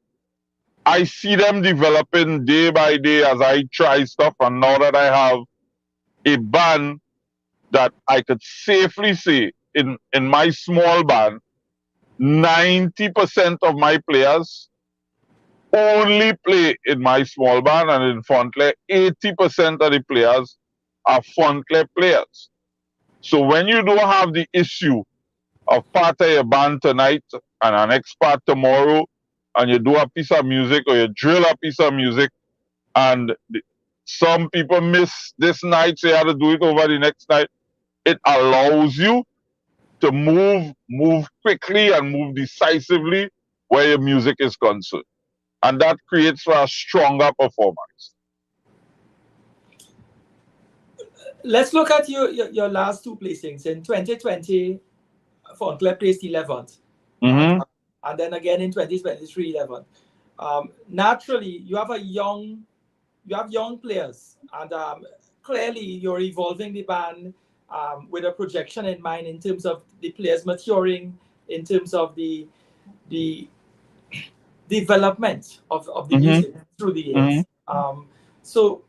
I see them developing day by day as I try stuff. And now that I have a band that I could safely say in my small band, 90% of my players only play in my small band, and in Fontley, 80% of the players are Fontley players. So when you don't have the issue of part of your band tonight and an next part tomorrow, and you do a piece of music or you drill a piece of music, and some people miss this night, so you have to do it over the next night, it allows you to move quickly and move decisively where your music is concerned. And that creates a stronger performance. Let's look at your last two placings. In 2020, Fontclair placed 11th. Mm-hmm. And then again in 2023, 11th. Naturally, you have young players, and clearly you're evolving the band with a projection in mind in terms of the players maturing, in terms of the development of the music through the years. So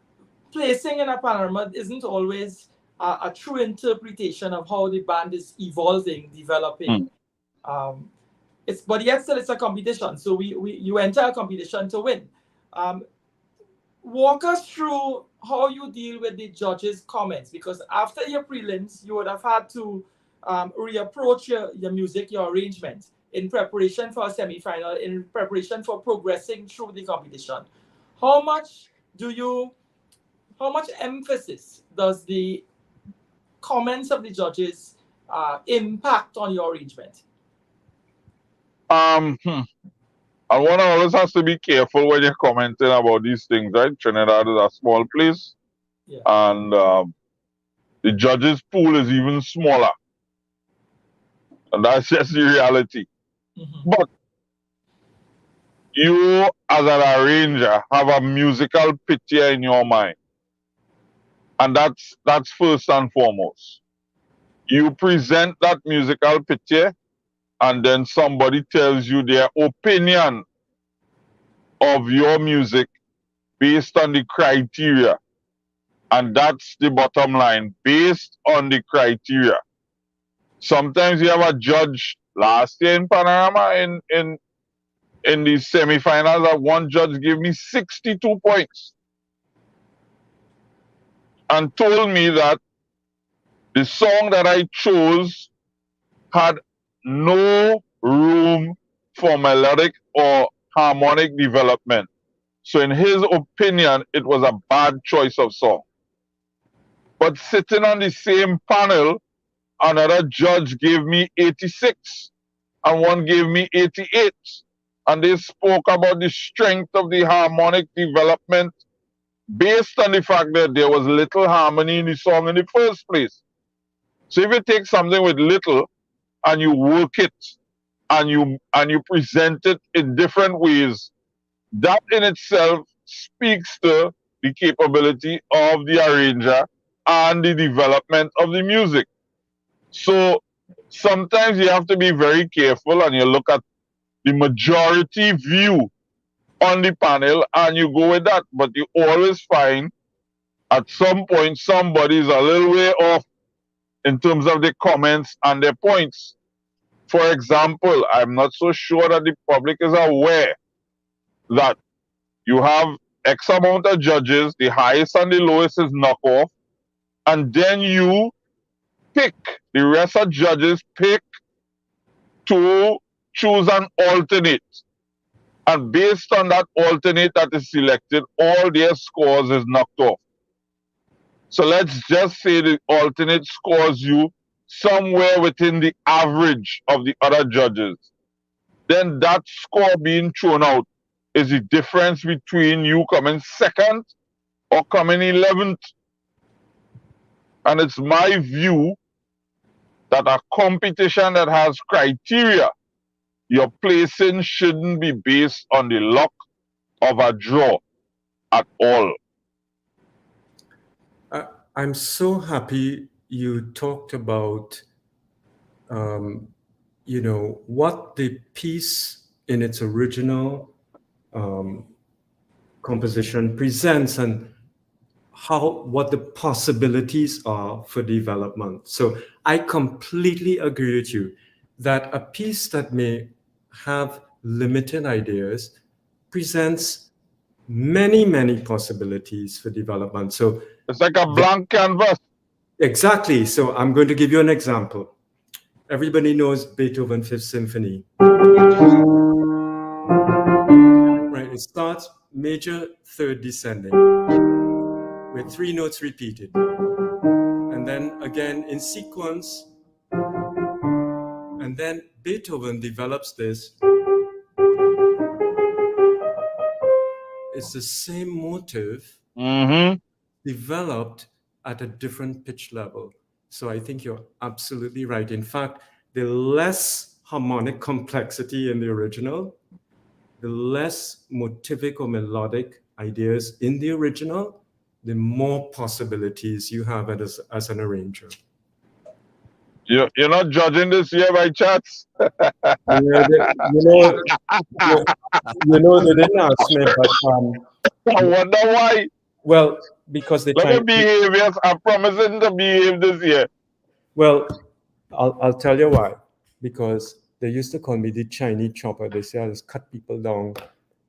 placing in a panorama isn't always a true interpretation of how the band is evolving, developing. But yet still it's a competition. So you enter a competition to win. Walk us through how you deal with the judges' comments, because after your prelims, you would have had to reapproach your music, your arrangement in preparation for a semi-final, in preparation for progressing through the competition. How much emphasis does the comments of the judges impact on your arrangement? And one always has to be careful when you're commenting about these things, right? Trinidad is a small place, and the judges' pool is even smaller, and that's just the reality. But you, as an arranger, have a musical picture in your mind, and that's first and foremost. You present that musical picture, and then somebody tells you their opinion of your music based on the criteria. And that's the bottom line, based on the criteria. Sometimes you have a judge last year in Panorama in the semi-finals, that one judge gave me 62 points and told me that the song that I chose had no room for melodic or harmonic development. So in his opinion, it was a bad choice of song. But sitting on the same panel, another judge gave me 86 and one gave me 88. And they spoke about the strength of the harmonic development based on the fact that there was little harmony in the song in the first place. So if you take something with little and you work it and you present it in different ways, that in itself speaks to the capability of the arranger and the development of the music. So sometimes you have to be very careful and you look at the majority view on the panel and you go with that. But you always find at some point somebody is a little way off in terms of the comments and their points. For example, I'm not so sure that the public is aware that you have X amount of judges, the highest and the lowest is knockoff, and then you pick, the rest of judges pick to choose an alternate. And based on that alternate that is selected, all their scores is knocked off. So let's just say the alternate scores you somewhere within the average of the other judges. Then that score being thrown out is the difference between you coming second or come in 11th. And it's my view that a competition that has criteria, your placing shouldn't be based on the luck of a draw at all. I'm so happy you talked about, what the piece in its original composition presents and what the possibilities are for development. So I completely agree with you that a piece that may have limited ideas presents many, many possibilities for development. So it's like a blank canvas. Exactly. So I'm going to give you an example. Everybody knows Beethoven's Fifth Symphony. Right. It starts major third descending with 3 notes repeated. And then again in sequence. And then Beethoven develops this. It's the same motive developed at a different pitch level. So I think you're absolutely right. In fact, the less harmonic complexity in the original, the less motivic or melodic ideas in the original, the more possibilities you have as an arranger. You're not judging this year by chance? You know, they didn't ask me, but I wonder why. well, because they Look at behaviors. I'm promising to behave this year. Well, I'll tell you why. Because they used to call me the Chinese chopper. They say I just cut people down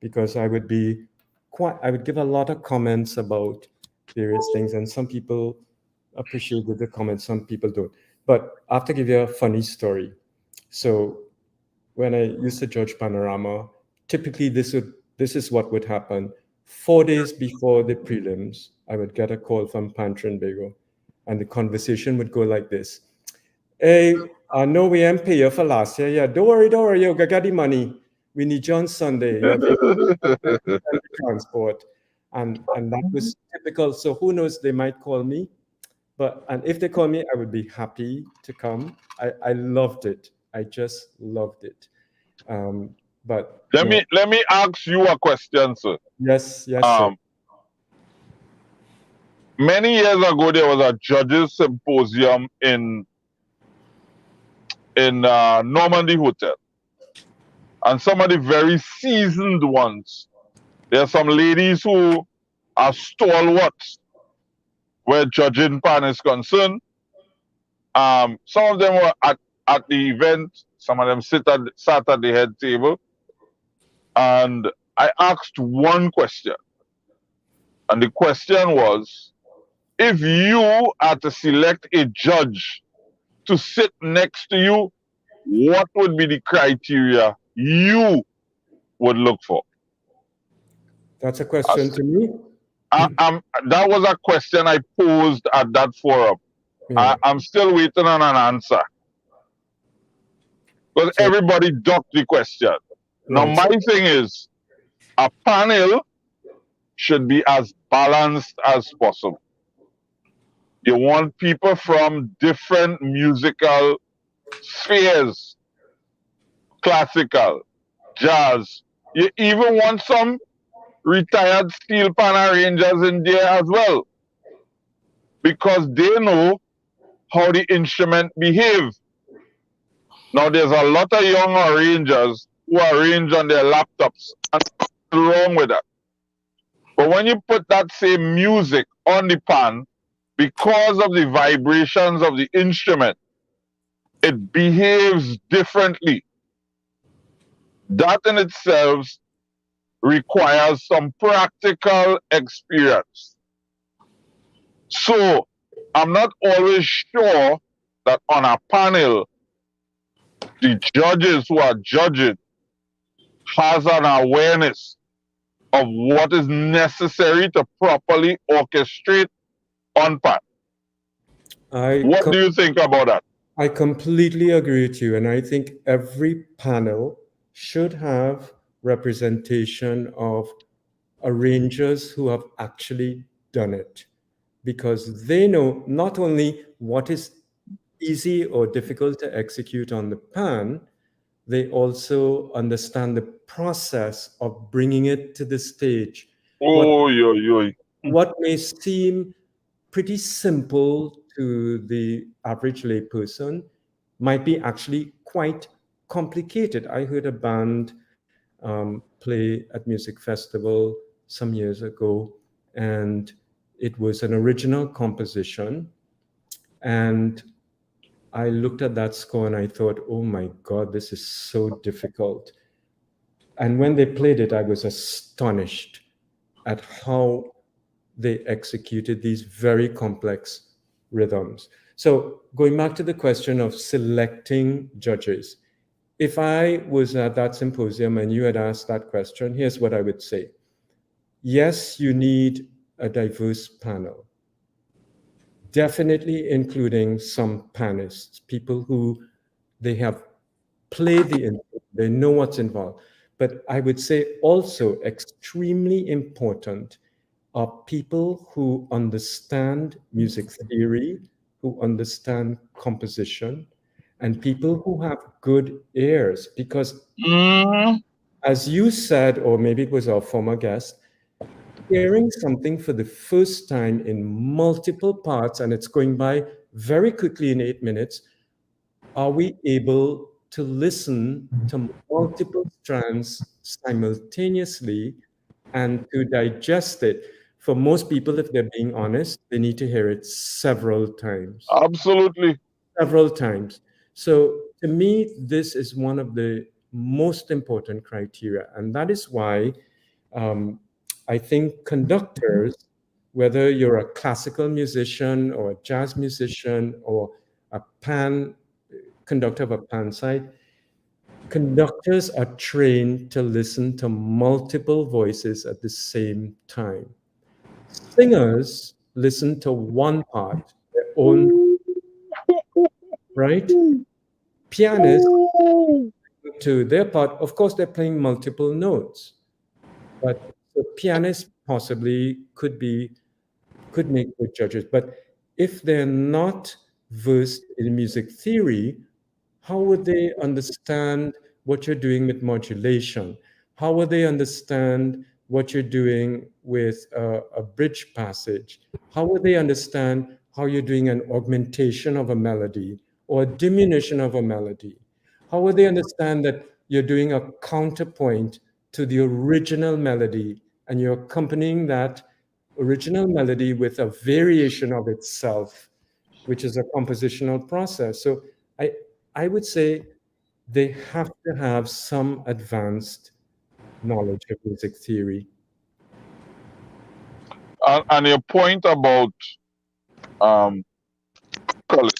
because I would give a lot of comments about various things, and some people appreciated the comments, some people don't. But I have to give you a funny story. So when I used to judge Panorama, typically this is what would happen. 4 days before the prelims, I would get a call from Pantrin Bego, and the conversation would go like this. Hey, I know we ain't pay you for last year. Yeah, don't worry, you get the money. We need you on Sunday. You have transport. And that was typical. So who knows, they might call me. And if they call me, I would be happy to come. I loved it. I just loved it. But let me ask you a question, sir. Yes, sir. Many years ago, there was a judges symposium in Normandy Hotel, and some of the very seasoned ones. There are some ladies who are stalwarts where judging pan is concerned. Some of them were at the event. Some of them sat at the head table. And I asked one question. And the question was, if you are to select a judge to sit next to you, what would be the criteria you would look for? That's a question to me? That was a question I posed at that forum. Yeah. I'm still waiting on an answer. Because everybody ducked the question. Right. Now, my thing is, a panel should be as balanced as possible. You want people from different musical spheres, classical, jazz. You even want some retired steel pan arrangers in there as well, because they know how the instrument behave. Now, there's a lot of young arrangers who arrange on their laptops, and nothing wrong with that. But when you put that same music on the pan, because of the vibrations of the instrument, it behaves differently. That in itself requires some practical experience. So I'm not always sure that on a panel, the judges who are judging has an awareness of what is necessary to properly orchestrate on pan. What do you think about that? I completely agree with you. And I think every panel should have representation of arrangers who have actually done it because they know not only what is easy or difficult to execute on the pan, they also understand the process of bringing it to the stage. Oh, yo. What may seem pretty simple to the average layperson might be actually quite complicated. I heard a band play at Music Festival some years ago, and it was an original composition. And I looked at that score and I thought, oh my God, this is so difficult. And when they played it, I was astonished at how they executed these very complex rhythms. So going back to the question of selecting judges, if I was at that symposium and you had asked that question, here's what I would say. Yes, you need a diverse panel, definitely including some panists, people who they have played the instrument, they know what's involved. But I would say also extremely important are people who understand music theory, who understand composition, and people who have good ears. Because as you said, or maybe it was our former guest, hearing something for the first time in multiple parts, and it's going by very quickly in 8 minutes, are we able to listen to multiple strands simultaneously and to digest it? For most people, if they're being honest, they need to hear it several times. Absolutely. Several times. So to me, this is one of the most important criteria. And that is why I think conductors, whether you're a classical musician or a jazz musician or a conductor of a pan site, conductors are trained to listen to multiple voices at the same time. Singers listen to one part, their own, right? Pianists to their part, of course, they're playing multiple notes, but the pianist possibly could make good judges. But if they're not versed in music theory, how would they understand what you're doing with modulation? How would they understand what you're doing with a bridge passage? How would they understand how you're doing an augmentation of a melody or a diminution of a melody? How would they understand that you're doing a counterpoint to the original melody and you're accompanying that original melody with a variation of itself, which is a compositional process? So I would say they have to have some advanced knowledge of music theory. And your point about color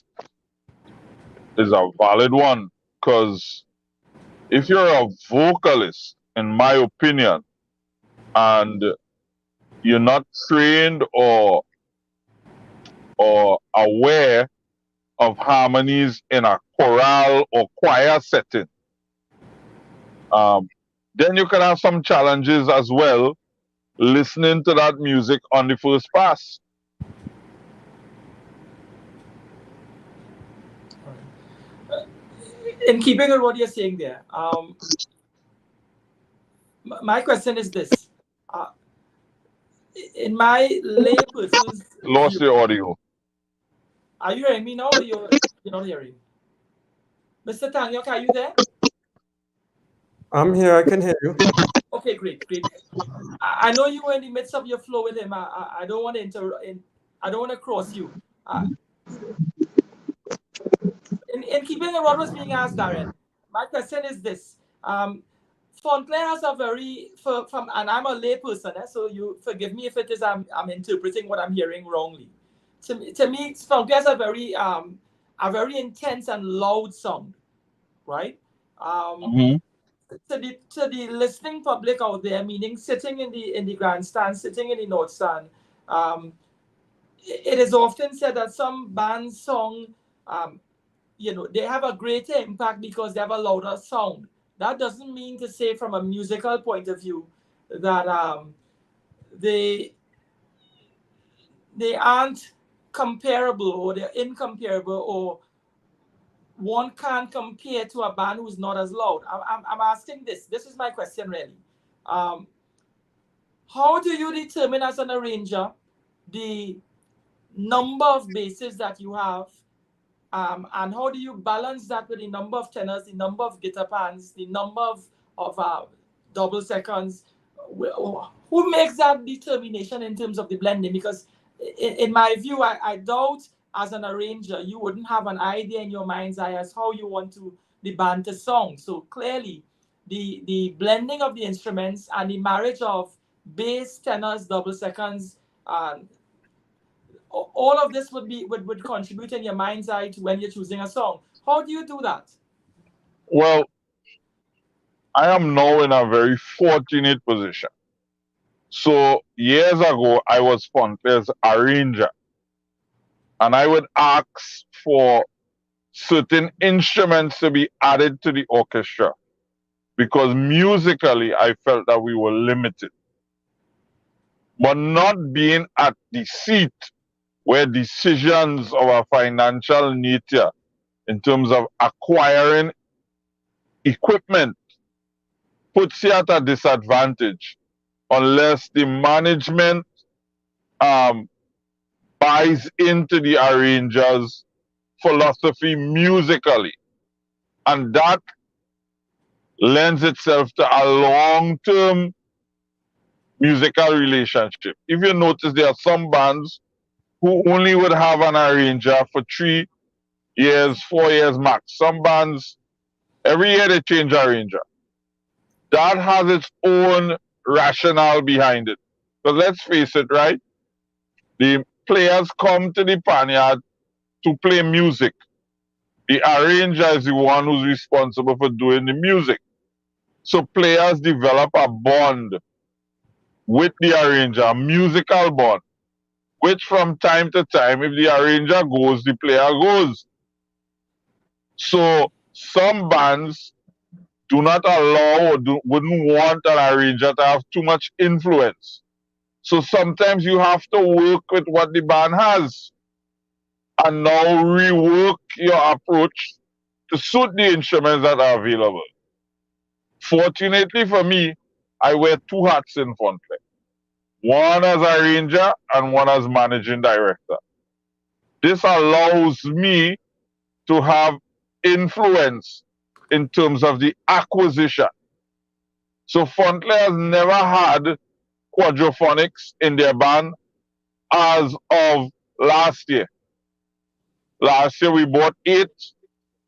is a valid one, because if you're a vocalist, in my opinion, and you're not trained or aware of harmonies in a chorale or choir setting, then you can have some challenges as well listening to that music on the first pass. In keeping with what you're saying there, my question is this. In my layperson's Lost view, your audio. are you hearing me now or you're not hearing? Mr. Tanyok, are you there? I'm here, I can hear you. Okay, great. I know you were in the midst of your flow with him. I don't want to I don't want to cross you. In keeping with what was being asked, Darren, my question is this. Fontclair has a very, and I'm a lay person, so you forgive me if it is I'm interpreting what I'm hearing wrongly. To me, Fontclair has a very intense and loud sound, right? To the listening public out there, meaning sitting in the grandstand, sitting in the north stand, it is often said that some bands song, they have a greater impact because they have a louder sound. That doesn't mean to say from a musical point of view that they aren't comparable, or they're incomparable, or one can't compare to a band who's not as loud. I'm asking this. This is my question, really. How do you determine as an arranger the number of basses that you have, and how do you balance that with the number of tenors, the number of guitar pans, the number of double seconds? Who makes that determination in terms of the blending? Because in my view, I doubt as an arranger you wouldn't have an idea in your mind's eye as how you want the band to sound. So clearly, the blending of the instruments and the marriage of bass, tenors, double seconds, all of this would contribute in your mind's eye to when you're choosing a song. How do you do that? Well, I am now in a very fortunate position. So years ago, I was Fontler's arranger, and I would ask for certain instruments to be added to the orchestra because musically I felt that we were limited. But not being at the seat where decisions of a financial nature in terms of acquiring equipment puts you at a disadvantage unless the management buys into the arranger's philosophy musically. And that lends itself to a long-term musical relationship. If you notice, there are some bands who only would have an arranger for 3 years, 4 years max. Some bands, every year they change arranger. That has its own rationale behind it. Because let's face it, right? The players come to the panyard to play music. The arranger is the one who's responsible for doing the music. So players develop a bond with the arranger, a musical bond, which from time to time, if the arranger goes, the player goes. So some bands do not allow or wouldn't want an arranger to have too much influence. So sometimes you have to work with what the band has and now rework your approach to suit the instruments that are available. Fortunately for me, I wear 2 hats in Fontler. One as arranger and one as managing director. This allows me to have influence in terms of the acquisition. So Fontler has never had quadraphonics in their band as of last year. Last year we bought 8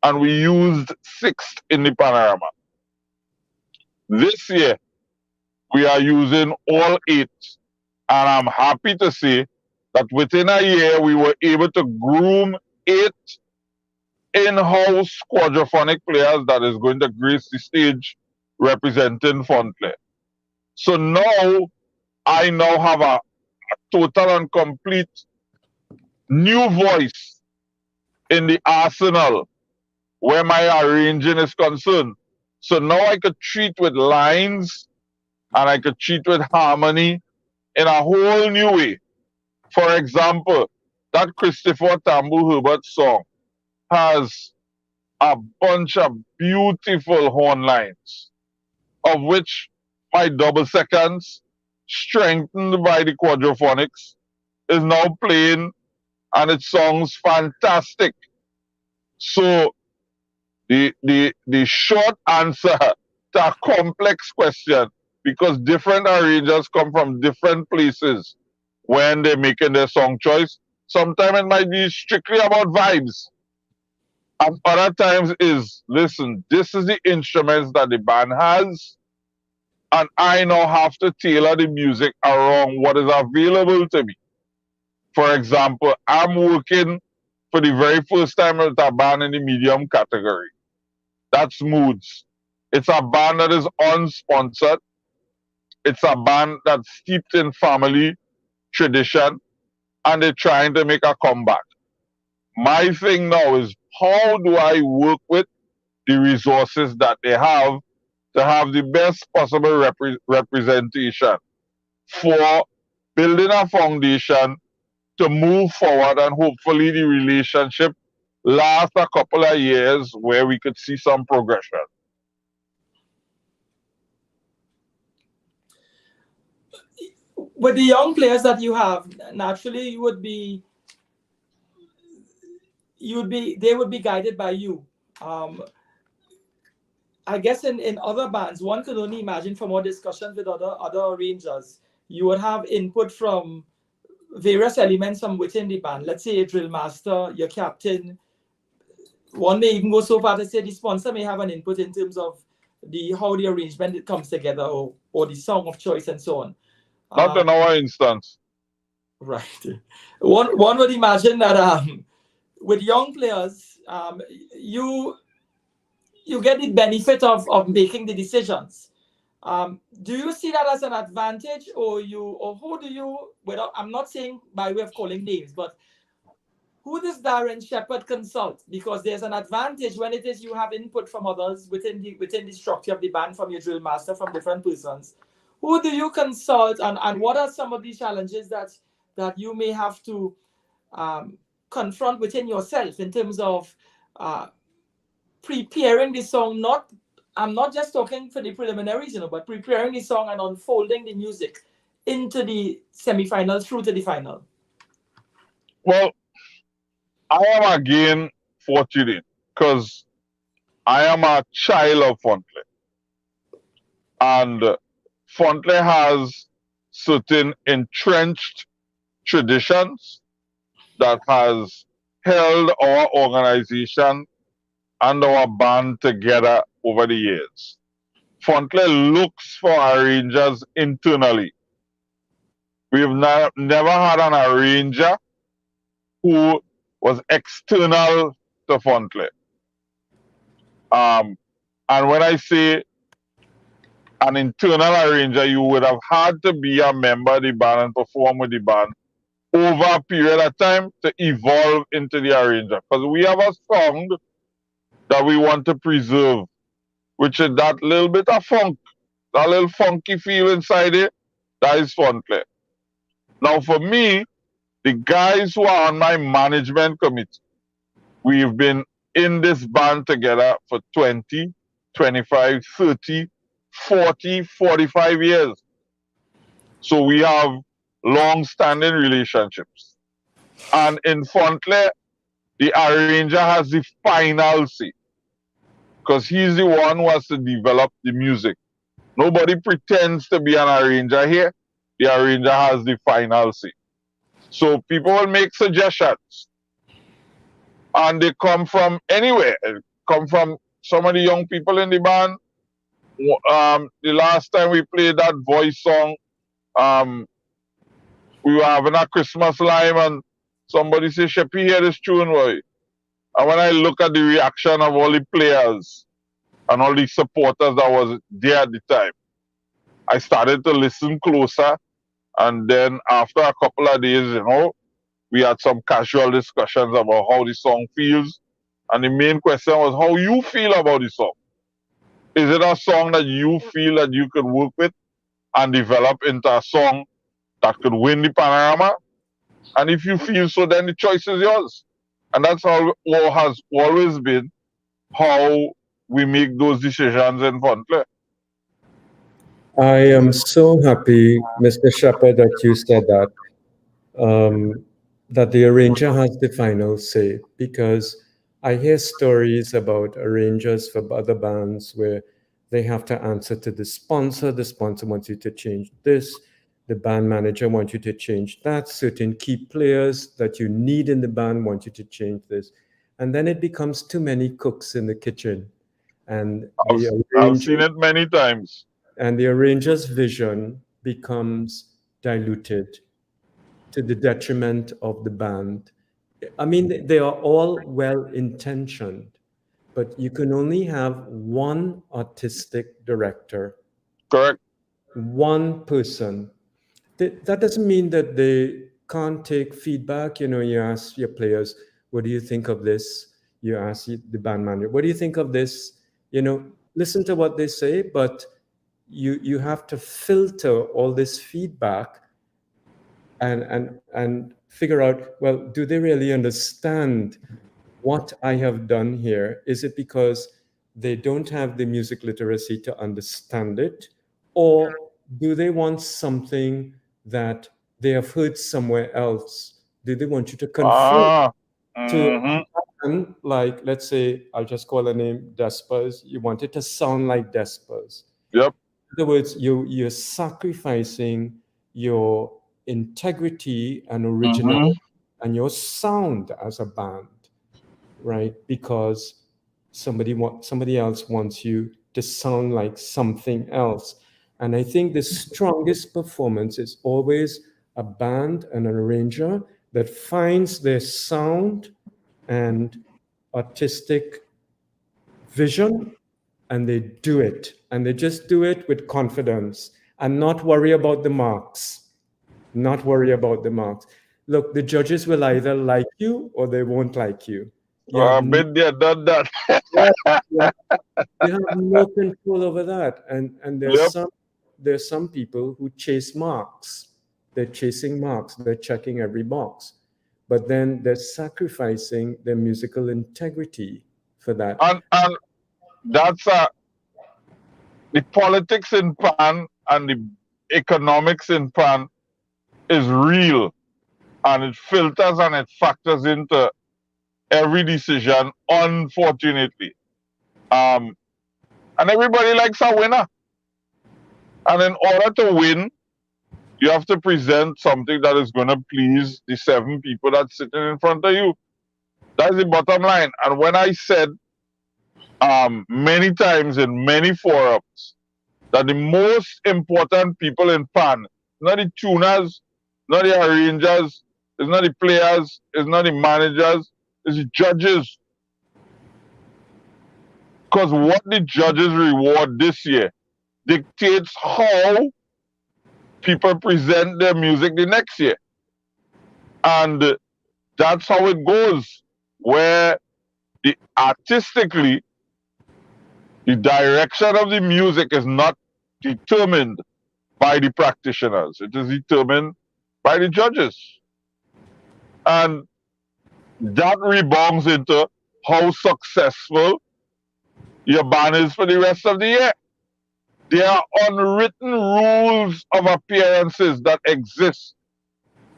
and we used 6 in the panorama. This year we are using all 8, and I'm happy to say that within a year we were able to groom 8 in-house quadraphonic players that is going to grace the stage representing Fontler. So now I now have a total and complete new voice in the arsenal where my arranging is concerned. So now I could treat with lines and I could treat with harmony in a whole new way. For example, that Christopher Tambu Herbert song has a bunch of beautiful horn lines, of which my double seconds, strengthened by the quadraphonics, is now playing, and it sounds fantastic. So the short answer to a complex question, because different arrangers come from different places when they're making their song choice. Sometimes it might be strictly about vibes. And other times is, listen, this is the instruments that the band has, and I now have to tailor the music around what is available to me. For example, I'm working for the very first time with a band in the medium category. That's Moods. It's a band that is unsponsored. It's a band that's steeped in family tradition, and they're trying to make a comeback. My thing now is, how do I work with the resources that they have to have the best possible representation for building a foundation to move forward, and hopefully the relationship last a couple of years where we could see some progression. With the young players that you have, naturally they would be guided by you. I guess in other bands, one could only imagine from our discussions with other arrangers, you would have input from various elements from within the band. Let's say a drill master, your captain. One may even go so far to say the sponsor may have an input in terms of how the arrangement comes together, or the song of choice and so on. Not in our instance. Right. One would imagine that with young players, you get the benefit of making the decisions. Do you see that as an advantage, or who do you? I'm not saying by way of calling names, but who does Darren Shepherd consult? Because there's an advantage when it is you have input from others within the structure of the band, from your drill master, from different persons. Who do you consult, and what are some of the challenges that you may have to confront within yourself in terms of preparing the song? I'm not just talking for the preliminaries, but preparing the song and unfolding the music into the semi-final through to the final. Well, I am again fortunate because I am a child of Fontley. And Fontley has certain entrenched traditions that has held our organization and our band together over the years. Fontley looks for arrangers internally. We've never had an arranger who was external to Fontley. And when I say an internal arranger, you would have had to be a member of the band and perform with the band over a period of time to evolve into the arranger. Because we have a sound that we want to preserve, which is that little bit of funk, that little funky feel inside it, that is Fontley. Now for me, the guys who are on my management committee, we've been in this band together for 20, 25, 30, 40, 45 years. So we have long-standing relationships. And in Fontley, the arranger has the final say, because he's the one who has to develop the music. Nobody pretends to be an arranger here. The arranger has the final say. So people will make suggestions, and they come from anywhere. Come from some of the young people in the band. The last time we played that voice song, we were having a Christmas live, and somebody said, "Sheppy, hear this tune, boy." And when I look at the reaction of all the players and all the supporters that was there at the time, I started to listen closer. And then after a couple of days, we had some casual discussions about how the song feels. And the main question was how you feel about the song. Is it a song that you feel that you could work with and develop into a song that could win the panorama? And if you feel so, then the choice is yours. And that's how has always been how we make those decisions in Fontley. I am so happy, Mr. Shepherd, that you said that the arranger has the final say, because I hear stories about arrangers for other bands where they have to answer to the sponsor. The sponsor wants you to change this. The band manager wants you to change that. Certain key players that you need in the band want you to change this. And then it becomes too many cooks in the kitchen. And I've seen it many times. And the arranger's vision becomes diluted to the detriment of the band. I mean, they are all well-intentioned, but you can only have one artistic director. Correct. One person. That doesn't mean that they can't take feedback. You ask your players, what do you think of this? You ask the band manager, what do you think of this? Listen to what they say, but you have to filter all this feedback and figure out, well, do they really understand what I have done here? Is it because they don't have the music literacy to understand it? Or do they want something that they have heard somewhere else? Do they want you to conform to Mhm. and like, let's say, I'll just call a name Despers. You want it to sound like Despers. Yep. In other words, you're sacrificing your integrity and originality and your sound as a band, right? Because somebody else wants you to sound like something else. And I think the strongest performance is always a band and an arranger that finds their sound and artistic vision, and they do it, and they just do it with confidence and not worry about the marks. Look, the judges will either like you or they won't like you. You have I've been there, done that. you have no control over that. And Yep. there's some people who chase marks. They're chasing marks. They're checking every box, but then they're sacrificing their musical integrity for that. And that's the politics in Pan and the economics in Pan is real, and it filters and it factors into every decision, unfortunately. And everybody likes a winner. And in order to win, you have to present something that is going to please the 7 people that's sitting in front of you. That's the bottom line. And when I said many times in many forums that the most important people in Pan, not the tuners, not the arrangers, it's not the players, it's not the managers, it's the judges. Because what the judges reward this year dictates how people present their music the next year. And that's how it goes, where artistically, the direction of the music is not determined by the practitioners. It is determined by the judges. And that rebounds into how successful your band is for the rest of the year. There are unwritten rules of appearances that exist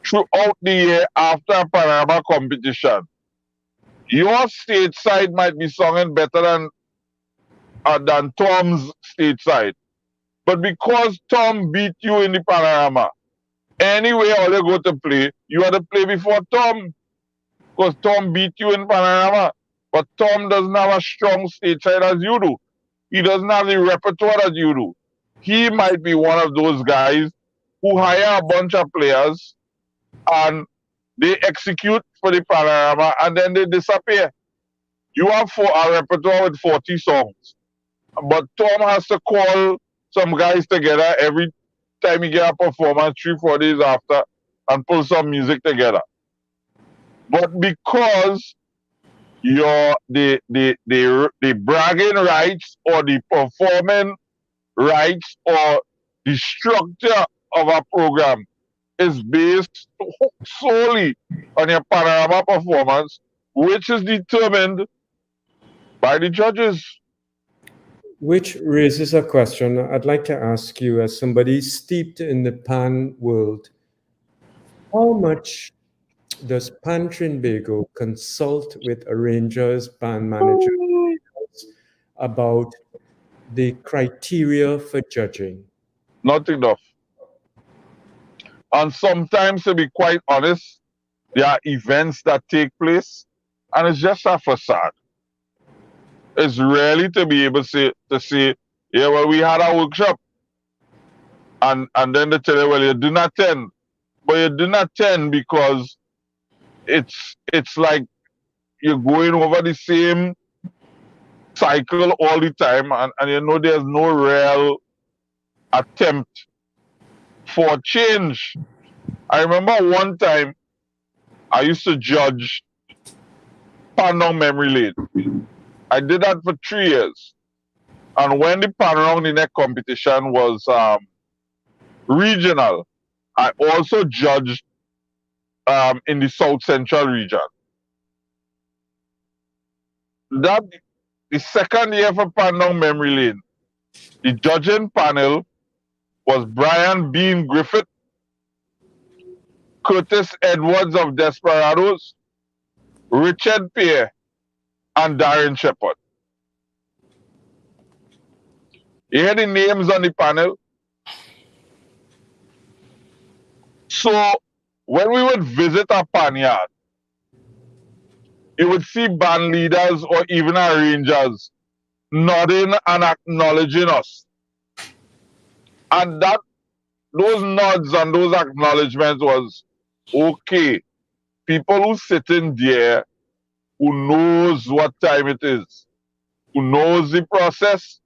throughout the year after a panorama competition. Your stage side might be singing better than Tom's stage side. But because Tom beat you in the panorama, anyway, all you go to play, you have to play before Tom. Because Tom beat you in panorama. But Tom doesn't have a strong stage side as you do. He doesn't have the repertoire that you do. He might be one of those guys who hire a bunch of players and they execute for the panorama and then they disappear. You have a repertoire with 40 songs. But Tom has to call some guys together every time he get a performance 3-4 days after and pull some music together. But because the bragging rights or the performing rights or the structure of a program is based solely on your panorama performance, which is determined by the judges. Which raises a question I'd like to ask you, as somebody steeped in the Pan world. How much does Pan Trinbago consult with arrangers, band managers about the criteria for judging? Not enough. And sometimes, to be quite honest, there are events that take place and it's just a facade. It's really to be able to say, yeah, well, we had a workshop. And then they tell you, well, you didn't attend. But you didn't attend because it's like you're going over the same cycle all the time and you know there's no real attempt for change. I remember one time I used to judge Panong Memory Lane. I did that for 3 years. And when the Panong the next competition was regional, I also judged in the South Central region. That the second year for Pandong Memory Lane, the judging panel was Brian Bean Griffith, Curtis Edwards of Desperados, Richard Pierre, and Darren Shepard. You hear the names on the panel? So when we would visit a panyard, you would see band leaders or even arrangers nodding and acknowledging us. And those nods and those acknowledgements was okay. People who sit in there, who knows what time it is, who knows the process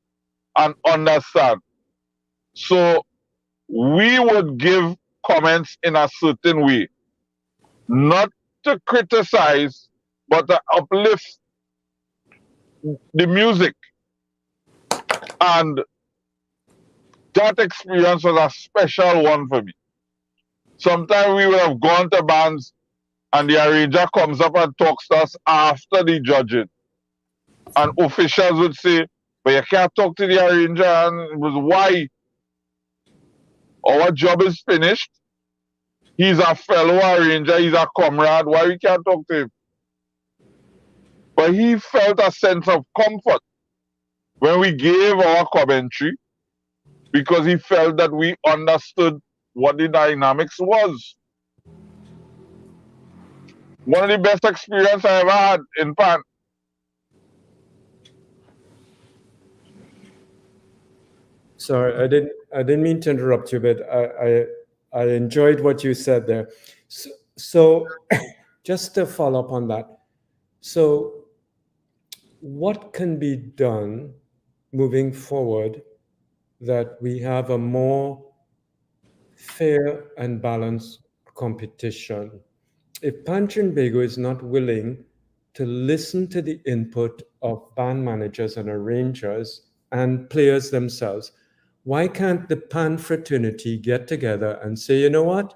and understand. So we would give comments in a certain way, not to criticize, but to uplift the music. And that experience was a special one for me. Sometimes we would have gone to bands and the arranger comes up and talks to us after the judging. And officials would say, but you can't talk to the arranger. And it was why? Our job is finished. He's a fellow arranger, he's a comrade. Why we can't talk to him? But he felt a sense of comfort when we gave our commentary because he felt that we understood what the dynamics was. One of the best experiences I ever had in Pan. Sorry, I didn't mean to interrupt you, but I enjoyed what you said there. So just to follow up on that. So what can be done moving forward that we have a more fair and balanced competition? If Pan Trinbago is not willing to listen to the input of band managers and arrangers and players themselves, why can't the Pan fraternity get together and say, you know what,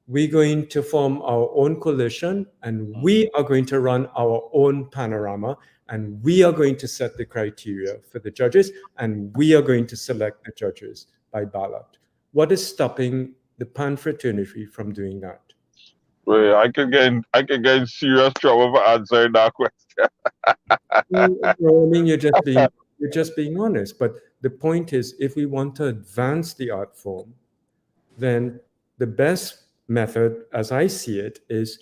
we're going to form our own coalition and we are going to run our own panorama and we are going to set the criteria for the judges and we are going to select the judges by ballot? What is stopping the Pan fraternity from doing that? Well, I could get in serious trouble for answering that question. Well, I mean, you're just being honest. But the point is, if we want to advance the art form, then the best method, as I see it, is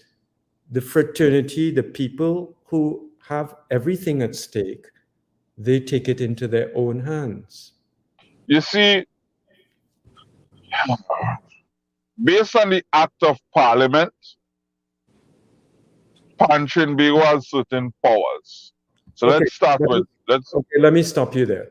the fraternity, the people who have everything at stake, they take it into their own hands. You see, based on the Act of Parliament, Pan Trinbago has certain powers. So Okay, let's start with Okay, let me stop you there.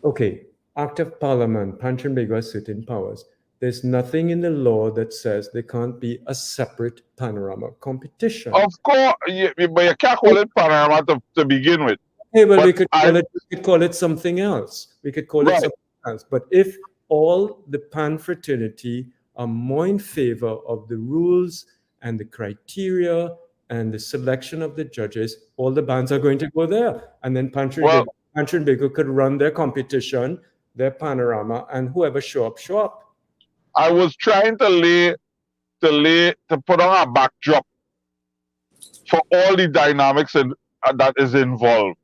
Okay, Act of Parliament, Pan Trinbago has certain powers. There's nothing in the law that says there can't be a separate panorama competition. Of course, but you can't call it panorama to begin with. Okay, well, But we could call it something else. We could call it something else. But if all the Pan fraternity are more in favor of the rules and the criteria and the selection of the judges, all the bands are going to go there. And then Pan Trinbago could run their competition, their panorama, and whoever show up. I was trying to put on a backdrop for all the dynamics that is involved.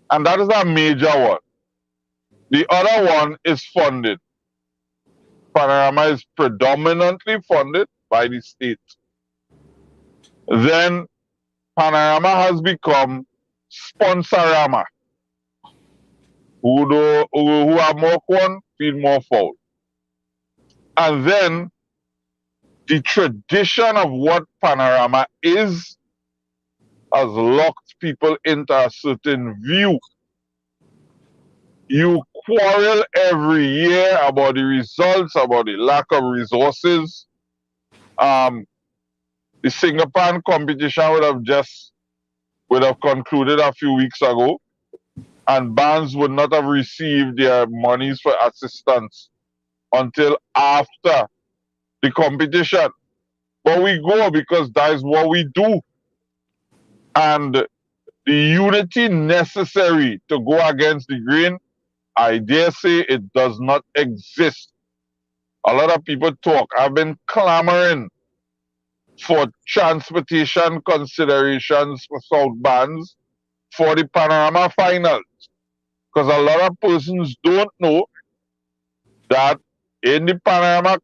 And that is a major one. The other one is funded. Panorama is predominantly funded by the state. Then Panorama has become Sponsorama. Who have more corn, feed more fowl. And then the tradition of what Panorama is has locked people into a certain view. You quarrel every year about the results, about the lack of resources. The Singapan competition would have concluded a few weeks ago, and bands would not have received their monies for assistance until after the competition. but we go because that is what we do. And the unity necessary to go against the grain, I dare say it does not exist. A lot of people talk. I've been clamoring for transportation considerations for South Bands for the Panorama finals. Because a lot of persons don't know that in the Panorama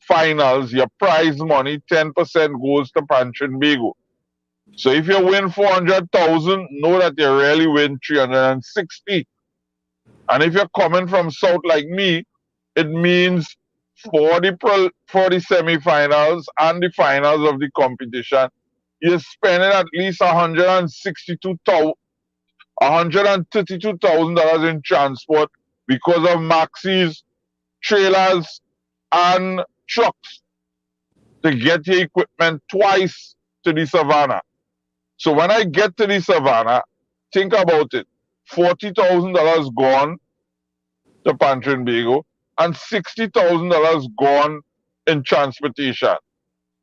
finals, your prize money, 10% goes to Panchinbago. So if you win 400,000, know that you really win 360. And if you're coming from South like me, it means for the semi-finals and the finals of the competition, you're spending at least $132,000 in transport because of maxis, trailers, and trucks to get your equipment twice to the savannah. So when I get to the savannah, think about it. $40,000 gone to Panchinbago and $60,000 gone in transportation.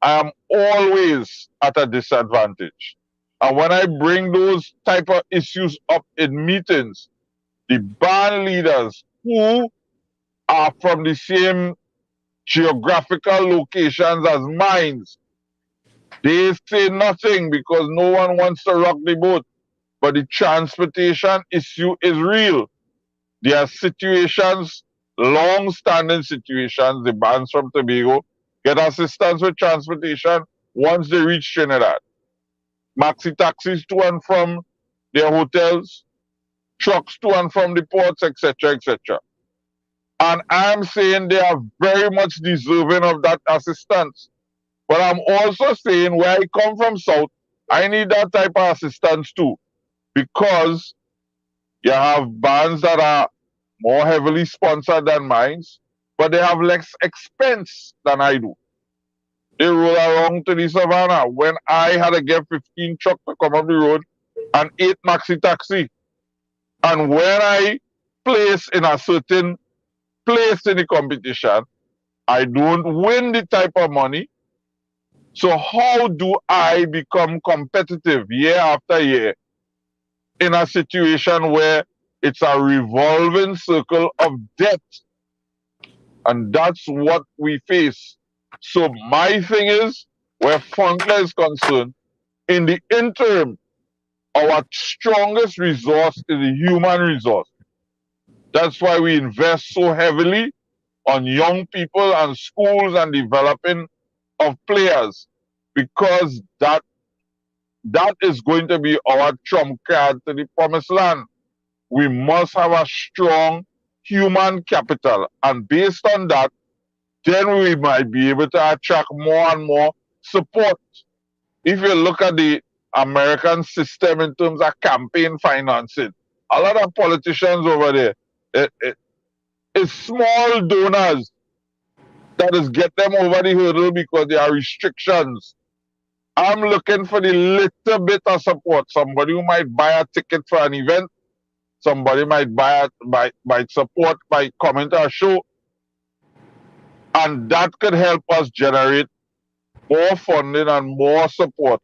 I am always at a disadvantage. And when I bring those type of issues up in meetings, the band leaders who are from the same geographical locations as mine, they say nothing because no one wants to rock the boat. But the transportation issue is real. There are situations, long-standing situations, the bands from Tobago get assistance with transportation once they reach Trinidad. Maxi taxis to and from their hotels, trucks to and from the ports, etc., etc. And I'm saying they are very much deserving of that assistance. But I'm also saying where I come from South, I need that type of assistance too. Because you have bands that are more heavily sponsored than mine, but they have less expense than I do. They roll around to the savannah when I had to get 15 trucks to come up the road and 8 maxi taxi. And when I place in a certain place in the competition, I don't win the type of money. So how do I become competitive year after year in a situation where it's a revolving circle of debt? And that's what we face. So my thing is, where Funkler is concerned, in the interim, our strongest resource is the human resource. That's why we invest so heavily on young people and schools and developing of players, because that is going to be our trump card to the promised land. We must have a strong human capital, and based on that, then we might be able to attract more and more support. If you look at the American system in terms of campaign financing, a lot of politicians over there, it's small donors that is get them over the hurdle because there are restrictions. I'm looking for the little bit of support. Somebody who might buy a ticket for an event, somebody might might support by coming to a show, and that could help us generate more funding and more support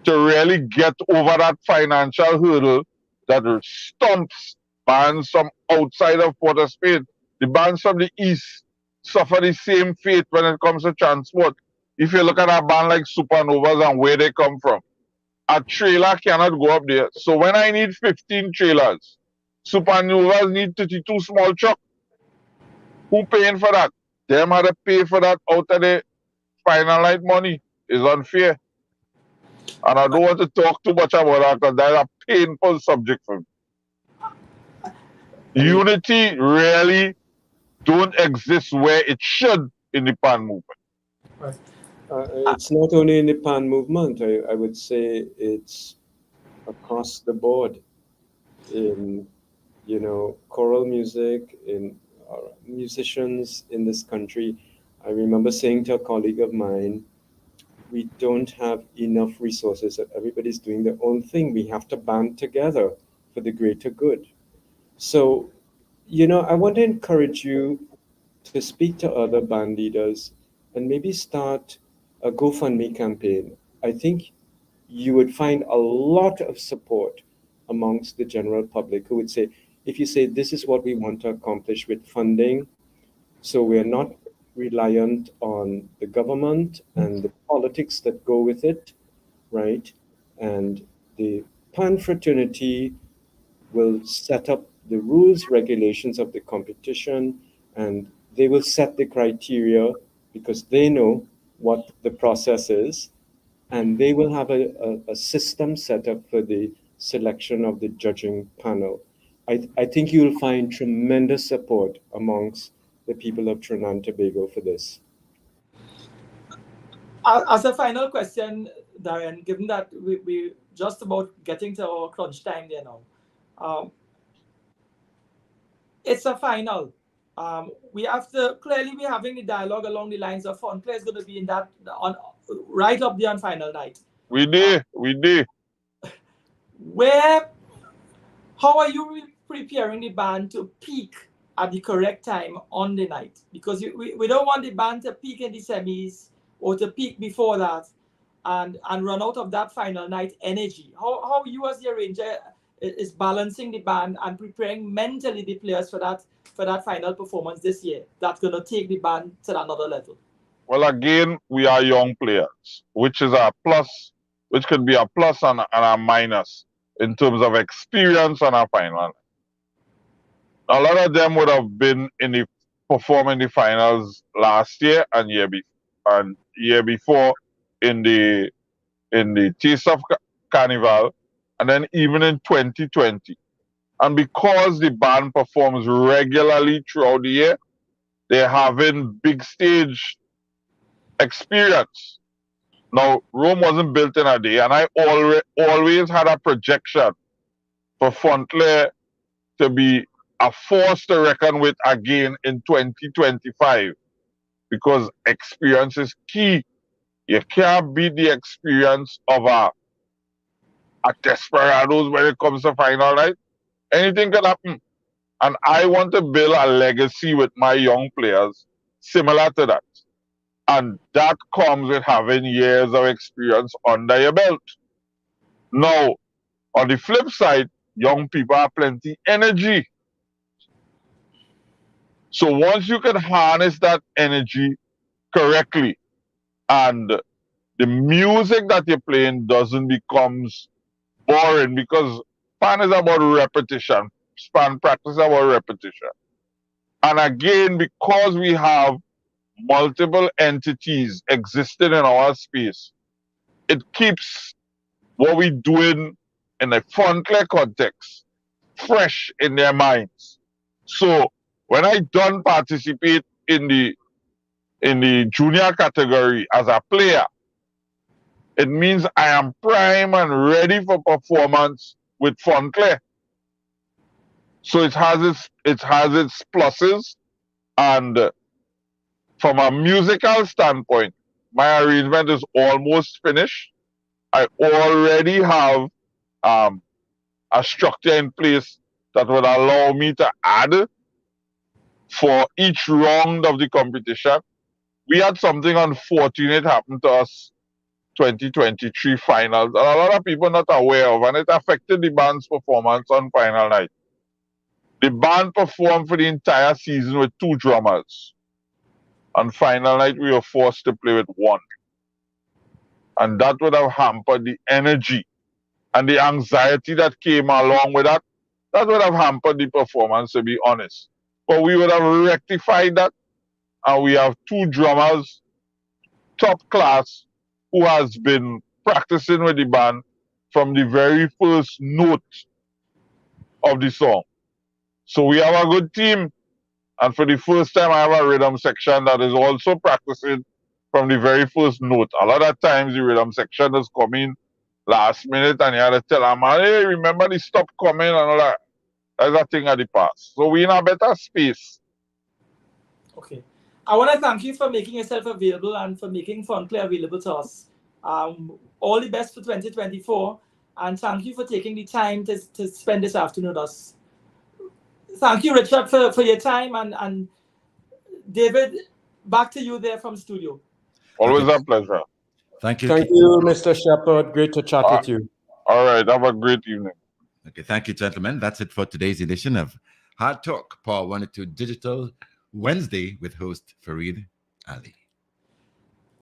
to really get over that financial hurdle that stumps bands from outside of Port of Spain. The bands from the east suffer the same fate when it comes to transport. If you look at a band like Supernovas and where they come from, a trailer cannot go up there. So when I need 15 trailers, Supernovas need 32 small trucks. Who paying for that? Them had to pay for that out of the final night money. Is unfair. And I don't want to talk too much about that because that's a painful subject for me. Unity really don't exist where it should in the PAN movement. It's not only in the PAN movement. I would say it's across the board in, choral music, in musicians in this country. I remember saying to a colleague of mine, we don't have enough resources. Everybody's doing their own thing. We have to band together for the greater good. So, I want to encourage you to speak to other band leaders and maybe start a GoFundMe campaign, I think you would find a lot of support amongst the general public who would say, if you say this is what we want to accomplish with funding, so we're not reliant on the government and the politics that go with it, right? And the Pan fraternity will set up the rules, regulations of the competition, and they will set the criteria because they know what the process is, and they will have a system set up for the selection of the judging panel. I think you'll find tremendous support amongst the people of Trinidad and Tobago for this. As a final question, Darren, given that we just about getting to our crunch time there now, it's a final. We have to clearly be having the dialogue along the lines of Fun Play is going to be in that right up there on final night. We did. How are you preparing the band to peak at the correct time on the night? Because we don't want the band to peak in the semis or to peak before that and run out of that final night energy. How you as the arranger is balancing the band and preparing mentally the players for that final performance this year that's going to take the band to another level? Well, again, we are young players, which is a plus, which could be a plus and a minus in terms of experience on our final. A lot of them would have been performing the finals last year and year before in the Taste of Carnival, and then even in 2020. And because the band performs regularly throughout the year, they're having big stage experience. Now, Rome wasn't built in a day, and I always had a projection for Fontclair to be a force to reckon with again in 2025, because experience is key. You can't beat the experience of a Desperados when it comes to final night. Anything can happen. And I want to build a legacy with my young players similar to that. And that comes with having years of experience under your belt. Now, on the flip side, young people have plenty energy. So once you can harness that energy correctly and the music that you're playing doesn't become boring, because Span is about repetition. Span practice is about repetition. And again, because we have multiple entities existing in our space, it keeps what we're doing in a Fontclair context fresh in their minds. So when I don't participate in the junior category as a player, it means I am prime and ready for performance with Fontclair. So it has its pluses, and from a musical standpoint, my arrangement is almost finished. I already have a structure in place that would allow me to add for each round of the competition. We had something unfortunate happen to us 2023 finals, and a lot of people not aware of, and it affected the band's performance on final night. The band performed for the entire season with 2 drummers. On final night, we were forced to play with 1. And that would have hampered the energy and the anxiety that came along with that. That would have hampered the performance, to be honest. But we would have rectified that, and we have 2 drummers, top class, who has been practicing with the band from the very first note of the song. So we have a good team, and for the first time I have a rhythm section that is also practicing from the very first note. A lot of times the rhythm section is coming last minute and you have to tell them, hey, remember the stop coming and all that. That's a thing of the past. So we're in a better space. Okay. I want to thank you for making yourself available and for making Fontclair available to us. All the best for 2024, and thank you for taking the time to spend this afternoon with us. Thank you, Richard, for your time, and David, back to you there from studio. Always Okay. a pleasure. Thank you. Thank you, Mr. Shepard. Great to chat with you. All right. Have a great evening. Okay, thank you, gentlemen. That's it for today's edition of Hard Talk, Power 102 Digital Wednesday with host Fareed Ali.